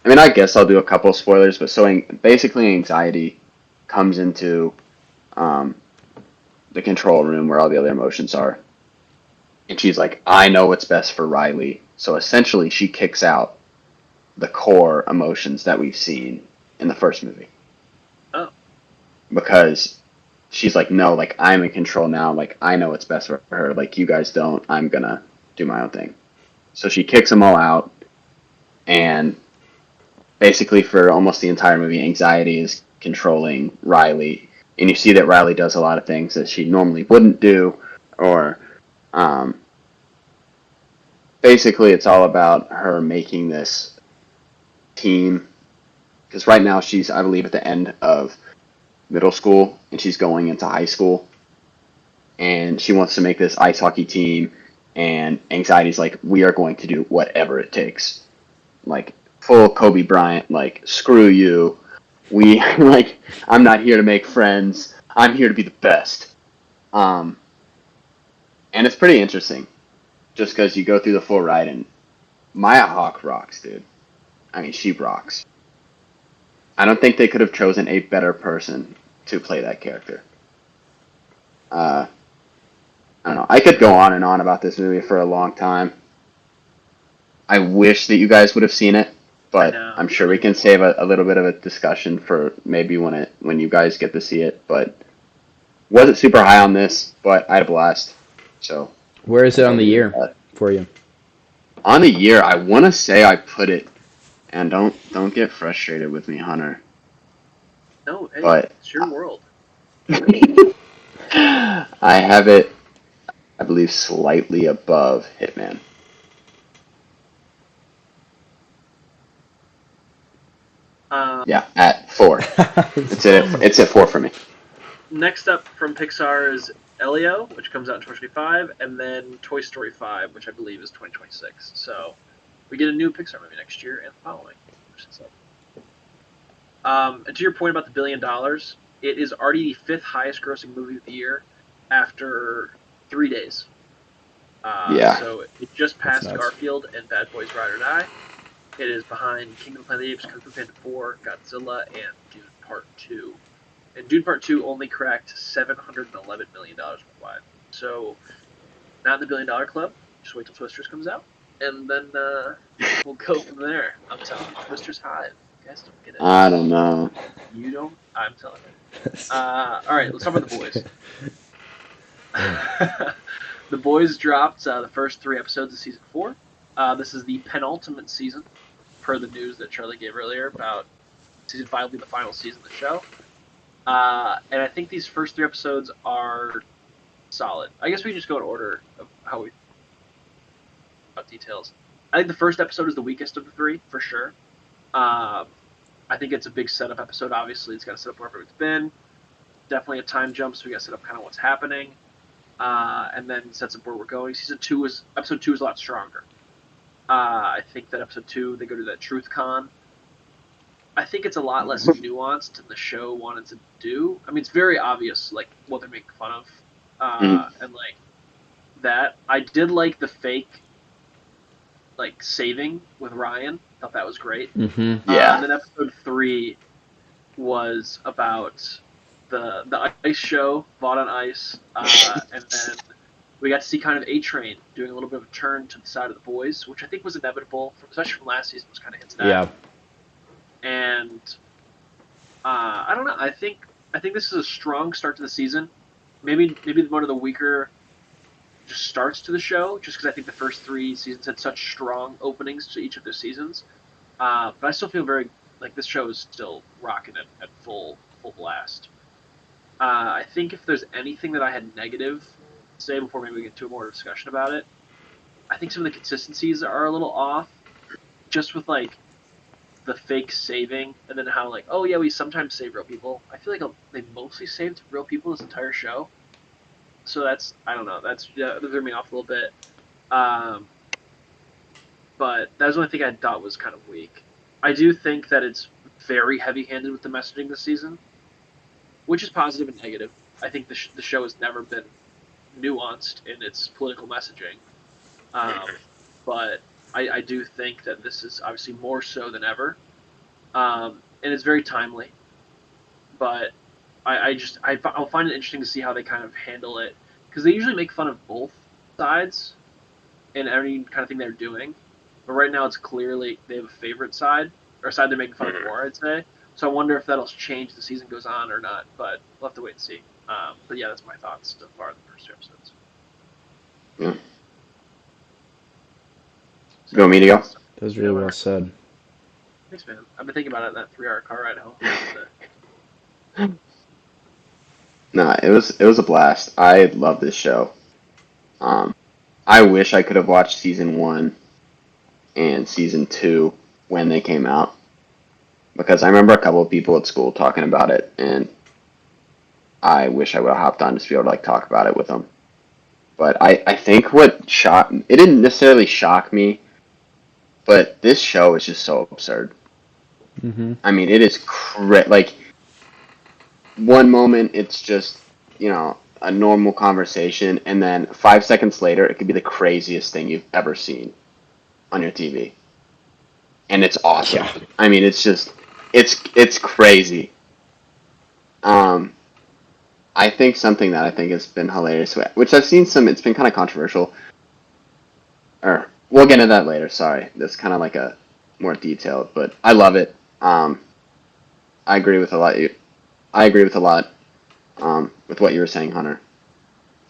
I mean, I guess I'll do a couple of spoilers. But basically, anxiety comes into um, the control room where all the other emotions are, and she's like, "I know what's best for Riley." So essentially, she kicks out the core emotions that we've seen in the first movie. Oh. Because she's like, no, like I'm in control now. Like I know what's best for her. Like you guys don't. I'm gonna do my own thing. So she kicks them all out, and basically for almost the entire movie, anxiety is controlling Riley, and you see that Riley does a lot of things that she normally wouldn't do, or um, basically it's all about her making this team. Because right now she's, I believe, at the end of middle school and she's going into high school and she wants to make this ice hockey team and anxiety's like we are going to do whatever it takes, like full Kobe Bryant, like screw you, we like I'm not here to make friends, I'm here to be the best. um and it's pretty interesting just because you go through the full ride and Maya Hawke rocks, dude. I mean, she rocks. I don't think they could have chosen a better person to play that character. uh I don't know. I could go on and on about this movie for a long time. I wish that you guys would have seen it, I but know. I'm sure we can save a little bit of a discussion for maybe when you guys get to see it. But wasn't super high on this, but I had a blast. So Where is it that's on all the we year got. for you? On the year, I want to say I put it, and don't get frustrated with me, Hunter. No, hey, But it's your world. I have it, I believe, slightly above Hitman. Yeah, at 4. It's at 4 for me. Next up from Pixar is Elio, which comes out in 2025, and then Toy Story 5, which I believe is 2026. So we get a new Pixar movie next year and the following, which is and to your point about the $1 billion, it is already the 5th highest grossing movie of the year after 3 days. Yeah. So it just That's passed nuts. Garfield and Bad Boys Ride or Die. It is behind Kingdom of the Planet of the Apes, Kung Fu Panda 4, Godzilla, and Dune Part 2. And Dune Part 2 only cracked $711 million worldwide. So, not in the $1 billion club. Just wait till Twisters comes out. And then we'll go from there. I'm telling you, Twisters Hive. You guys don't get it. I don't know. You don't? I'm telling you. Alright, let's talk about The Boys. The Boys dropped the first 3 episodes of Season 4. This is the penultimate season, per the news that Charlie gave earlier about Season 5 will be the final season of the show. And I think these first 3 episodes are solid. I guess we can just go in order of how we about details. I think the first episode is the weakest of the 3, for sure. I think it's a big setup episode, obviously. It's got to set up where everyone's been. Definitely a time jump, so we got to set up kind of what's happening. And then sets up where we're going. Episode 2 is a lot stronger. I think that episode 2, they go to that Truth Con. I think it's a lot less nuanced than the show wanted to do. I mean, it's very obvious, like, what they're making fun of. And, like, that. I did like the fake, like, saving with Ryan. Thought that was great. Mm-hmm. Yeah. And then episode 3 was about the ice show, Vaught on Ice. And then we got to see kind of A-Train doing a little bit of a turn to the side of the boys, which I think was inevitable, especially from last season, was kind of hinted at. Yeah. And I don't know. I think this is a strong start to the season. Maybe one of the weaker just starts to the show, just because I think the first 3 seasons had such strong openings to each of the seasons. But I still feel very like this show is still rocking at full blast. I think if there's anything that I had negative to say before maybe we get to a more discussion about it, I think some of the consistencies are a little off, just with like the fake saving, and then how like, oh yeah, we sometimes save real people. I feel like they mostly saved real people this entire show, so that's I don't know. That threw me off a little bit. But that was the only thing I thought was kind of weak. I do think that it's very heavy-handed with the messaging this season, which is positive and negative. I think the show has never been nuanced in its political messaging. But I do think that this is obviously more so than ever, and it's very timely. But I'll find it interesting to see how they kind of handle it, because they usually make fun of both sides in every kind of thing they're doing. But right now, it's clearly they have a favorite side, or a side they're making fun of more, I'd say. So I wonder if that'll change as the season goes on or not. But we'll have to wait and see. But yeah, that's my thoughts so far in the first two episodes. Yeah. You want me to go? That was really well said. Thanks, man. I've been thinking about it in that 3-hour car ride home. Nah, it was a blast. I love this show. I wish I could have watched season 1 and season 2 when they came out, because I remember a couple of people at school talking about it, and I wish I would have hopped on just to be able to like talk about it with them. But I think what shocked it didn't necessarily shock me, but this show is just so absurd. Mm-hmm. I mean, it is like one moment it's just, a normal conversation, and then 5 seconds later it could be the craziest thing you've ever seen on your TV. And it's awesome. Yeah. I mean, it's crazy. I think something that I think has been hilarious, which I've seen it's been kind of controversial. Or we'll get into that later. Sorry, that's kind of like a more detailed, but I love it. I agree with a lot. I agree with a lot with what you were saying, Hunter.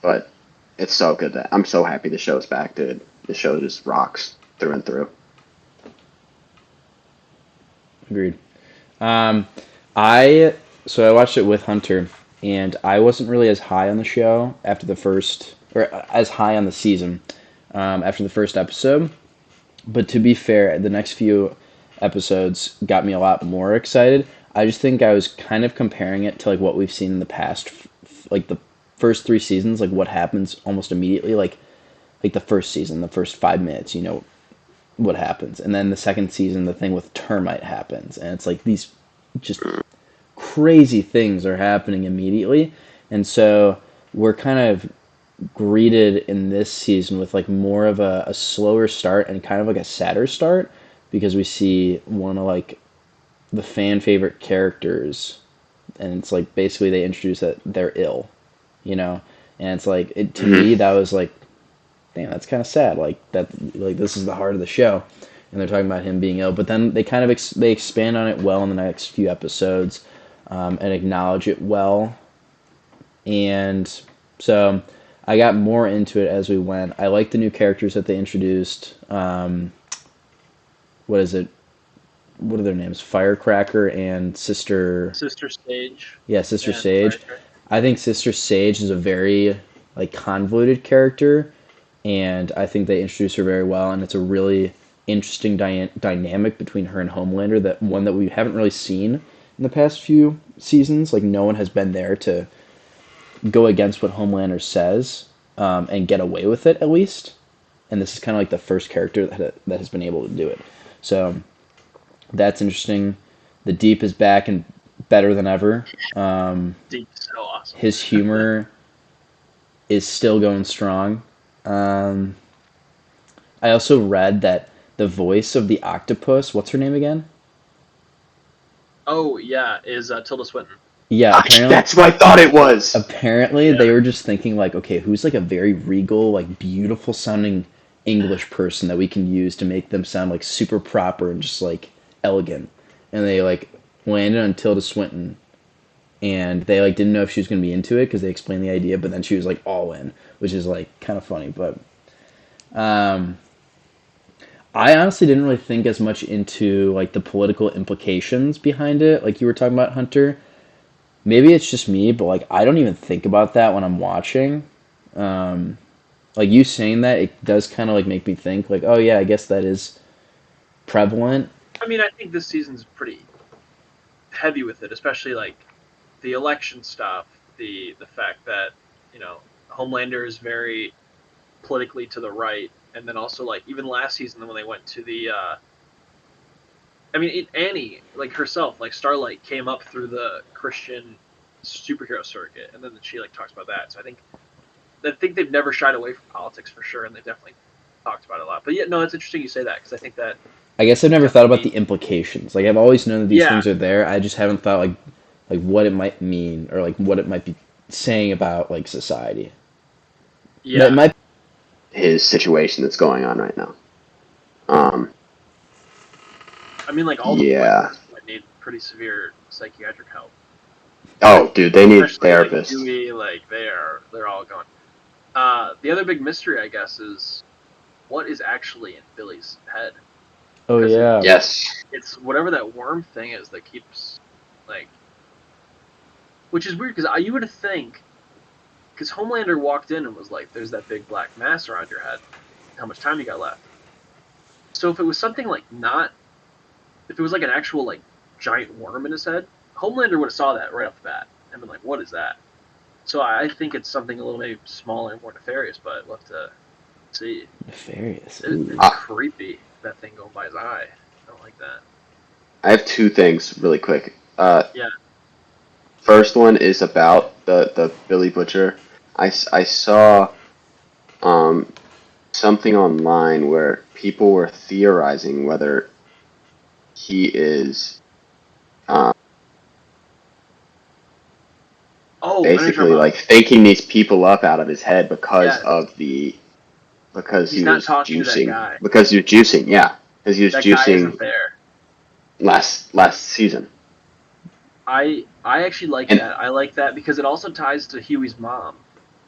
But it's so good that I'm so happy the show's back, dude. The show just rocks through and through. Agreed. I watched it with Hunter, and I wasn't really as high on the show after the first, or as high on the season after the first episode. But to be fair, the next few episodes got me a lot more excited. I just think I was kind of comparing it to like what we've seen in the past, like the first 3 seasons, like what happens almost immediately, like the first season, the first 5 minutes, what happens, and then the second season, the thing with Termite happens, and it's like these just crazy things are happening immediately, and so we're kind of greeted in this season with like more of a slower start and kind of like a sadder start, because we see one of like the fan favorite characters, and it's like basically they introduce that they're ill, and it's like to me that was like, damn, that's kind of sad. Like that, like this is the heart of the show, and they're talking about him being ill. But then they kind of they expand on it well in the next few episodes, and acknowledge it well. And so I got more into it as we went. I like the new characters that they introduced. What is it? What are their names? Firecracker and Sister. Sister Sage. Yeah, Sister Yeah, Sage. Firecracker. I think Sister Sage is a very like convoluted character, and I think they introduce her very well, and it's a really interesting dynamic between her and Homelander, that one that we haven't really seen in the past few seasons. Like no one has been there to go against what Homelander says, and get away with it at least. And this is kind of like the first character that has been able to do it. So that's interesting. The Deep is back and better than ever. Deep is so awesome. His humor is still going strong. I also read that the voice of the octopus, what's her name again? Oh yeah, is Tilda Swinton. Yeah, apparently That's what I thought it was. Apparently, they were just thinking like, okay, who's like a very regal, like beautiful sounding English person that we can use to make them sound like super proper and just like elegant. And they like landed on Tilda Swinton, and they like didn't know if she was going to be into it because they explained the idea, but then she was like all in, which is like kind of funny. But I honestly didn't really think as much into like the political implications behind it, like you were talking about, Hunter. Maybe it's just me, but like I don't even think about that when I'm watching. Like you saying that, it does kind of like make me think like, oh yeah, I guess that is prevalent. I mean, I think this season's pretty heavy with it, especially like the election stuff, the fact that Homelander is very politically to the right, and then also like even last season when they went to the Annie, like herself, like Starlight came up through the Christian superhero circuit, and then she like talks about that. So I think they've never shied away from politics for sure, and they definitely talked about it a lot. But yeah, no, it's interesting you say that because I think that I guess I've never thought about definitely, the implications. Like I've always known that these yeah, things are there. I just haven't thought like what it might mean or like what it might be saying about like society. That yeah. might his situation that's going on right now. Um, I mean, like all the boys at yeah. this point need pretty severe psychiatric help, Oh, dude, they need especially like therapists. Huey. Like they're all gone. The other big mystery, I guess, is what is actually in Billy's head Oh because yeah. Yes. it's whatever that worm thing is that keeps like, which is weird because you would think because Homelander walked in and was like, "There's that big black mass around your head. How much time you got left?" So if it was something like not, if it was like an actual like giant worm in his head, Homelander would have saw that right off the bat and been like, "What is that?" So I think it's something a little maybe smaller and more nefarious, but we'll have to see. Nefarious. It's Ooh. creepy that thing going by his eye. I don't like that. I have two things really quick. Yeah. First one is about the Billy Butcher. I saw um, something online where people were theorizing whether he is um, Oh, I know what you're talking basically about. like thinking these people up out of his head Yes. because He's he not was talking to that juicing guy. yeah, because he was That guy juicing isn't there. last season. I actually like And that. I like that because it also ties to Huey's mom.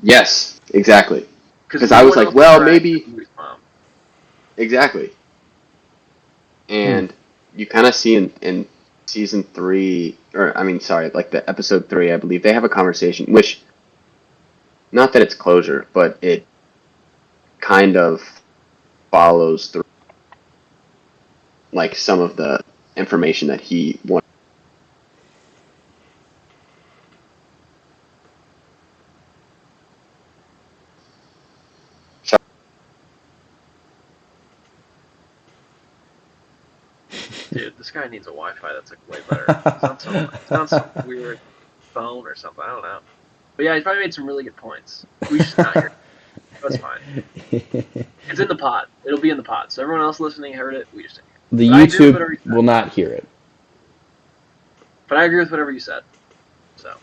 yes, exactly. Because Because I no was one like, else is well, tracking maybe Huey's mom. exactly. Hmm. And you kind of see in season three, or I mean, sorry, like the episode three, I believe they have a conversation, which not that it's closure, but it kind of follows through like some of the information that he wanted. Dude, this guy needs a Wi-Fi that's like way better. He's on some weird phone or something. I don't know. But yeah, he's probably made some really good points. We just not hear it. That's fine. It's in the pod. It'll be in the pod. So everyone else listening heard it. We just didn't hear it. The But I agree with YouTube whatever you said. will not hear it. But I agree with whatever you said. So,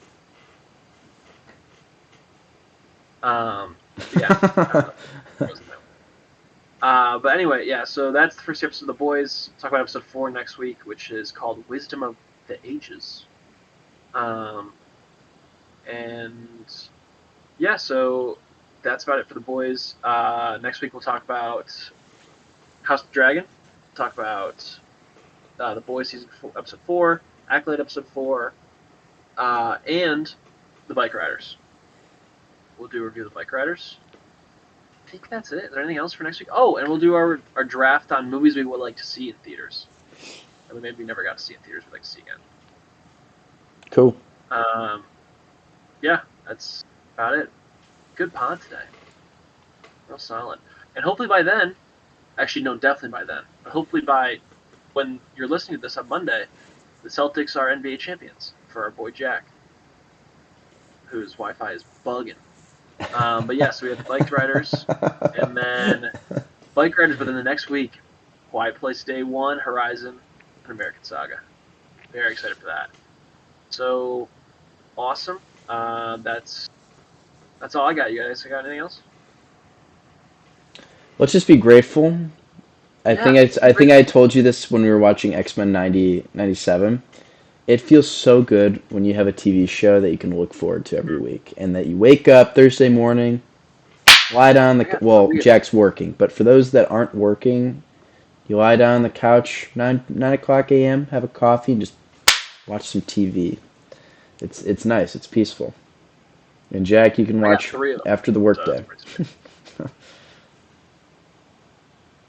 yeah. I don't know. But anyway, yeah. So that's the first episode of The Boys. Talk about episode 4 next week, which is called Wisdom of the Ages. Um, and yeah, so that's about it for The Boys. Next week we'll talk about House of the Dragon. Talk about The Boys season 4, episode 4, Acolyte episode 4, and the Bike Riders. We'll do a review of the Bike Riders. I think that's it. Is there anything else for next week? Oh, and we'll do our draft on movies we would like to see in theaters. I mean, maybe we never got to see in theaters we'd like to see again. Cool. Yeah, that's about it. Good pod today. Real solid. And hopefully by then, actually, no, definitely by then, but hopefully by when you're listening to this on Monday, the Celtics are NBA champions for our boy Jack, whose Wi-Fi is bugging. But yeah, so we have the Bike Riders, and then Bike Riders, but then the next week, Quiet Place Day 1, Horizon, and American Saga. Very excited for that. So, awesome. That's all I got, you guys. I got anything else? Let's just be grateful. Yeah, I be think I grateful. told you this when we were watching X-Men 97. It feels so good when you have a TV show that you can look forward to every week and that you wake up Thursday morning, lie down I got well, 3 of them. Jack's working, but for those that aren't working, you lie down on the couch 9 o'clock a.m., have a coffee, and just watch some TV. It's nice. It's peaceful. And Jack, you can I got watch 3 of them. after the So that's workday. pretty sweet.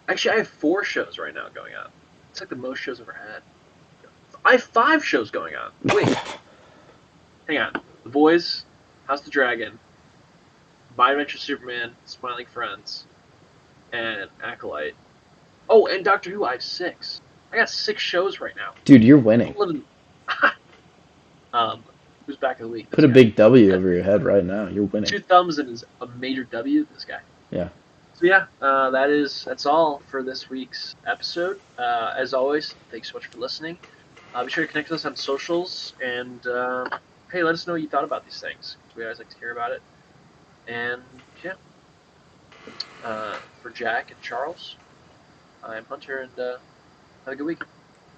Actually, I have 4 shows right now going on. It's like the most shows I've ever had. I have 5 shows going on. Wait, hang on. The Boys, House of the Dragon, My Adventure Superman, Smiling Friends, and Acolyte. Oh, and Doctor Who. I have 6. I got 6 shows right now. Dude, you're winning. I'm living. um, Who's back of the week? Put a This guy. big W over your head right now. You're winning. 2 thumbs and is a major W. This guy. Yeah. So yeah, that's all for this week's episode. As always, thanks so much for listening. Be sure to connect with us on socials, and hey, let us know what you thought about these things. We always like to hear about it. And yeah, for Jack and Charles, I'm Hunter, and have a good week.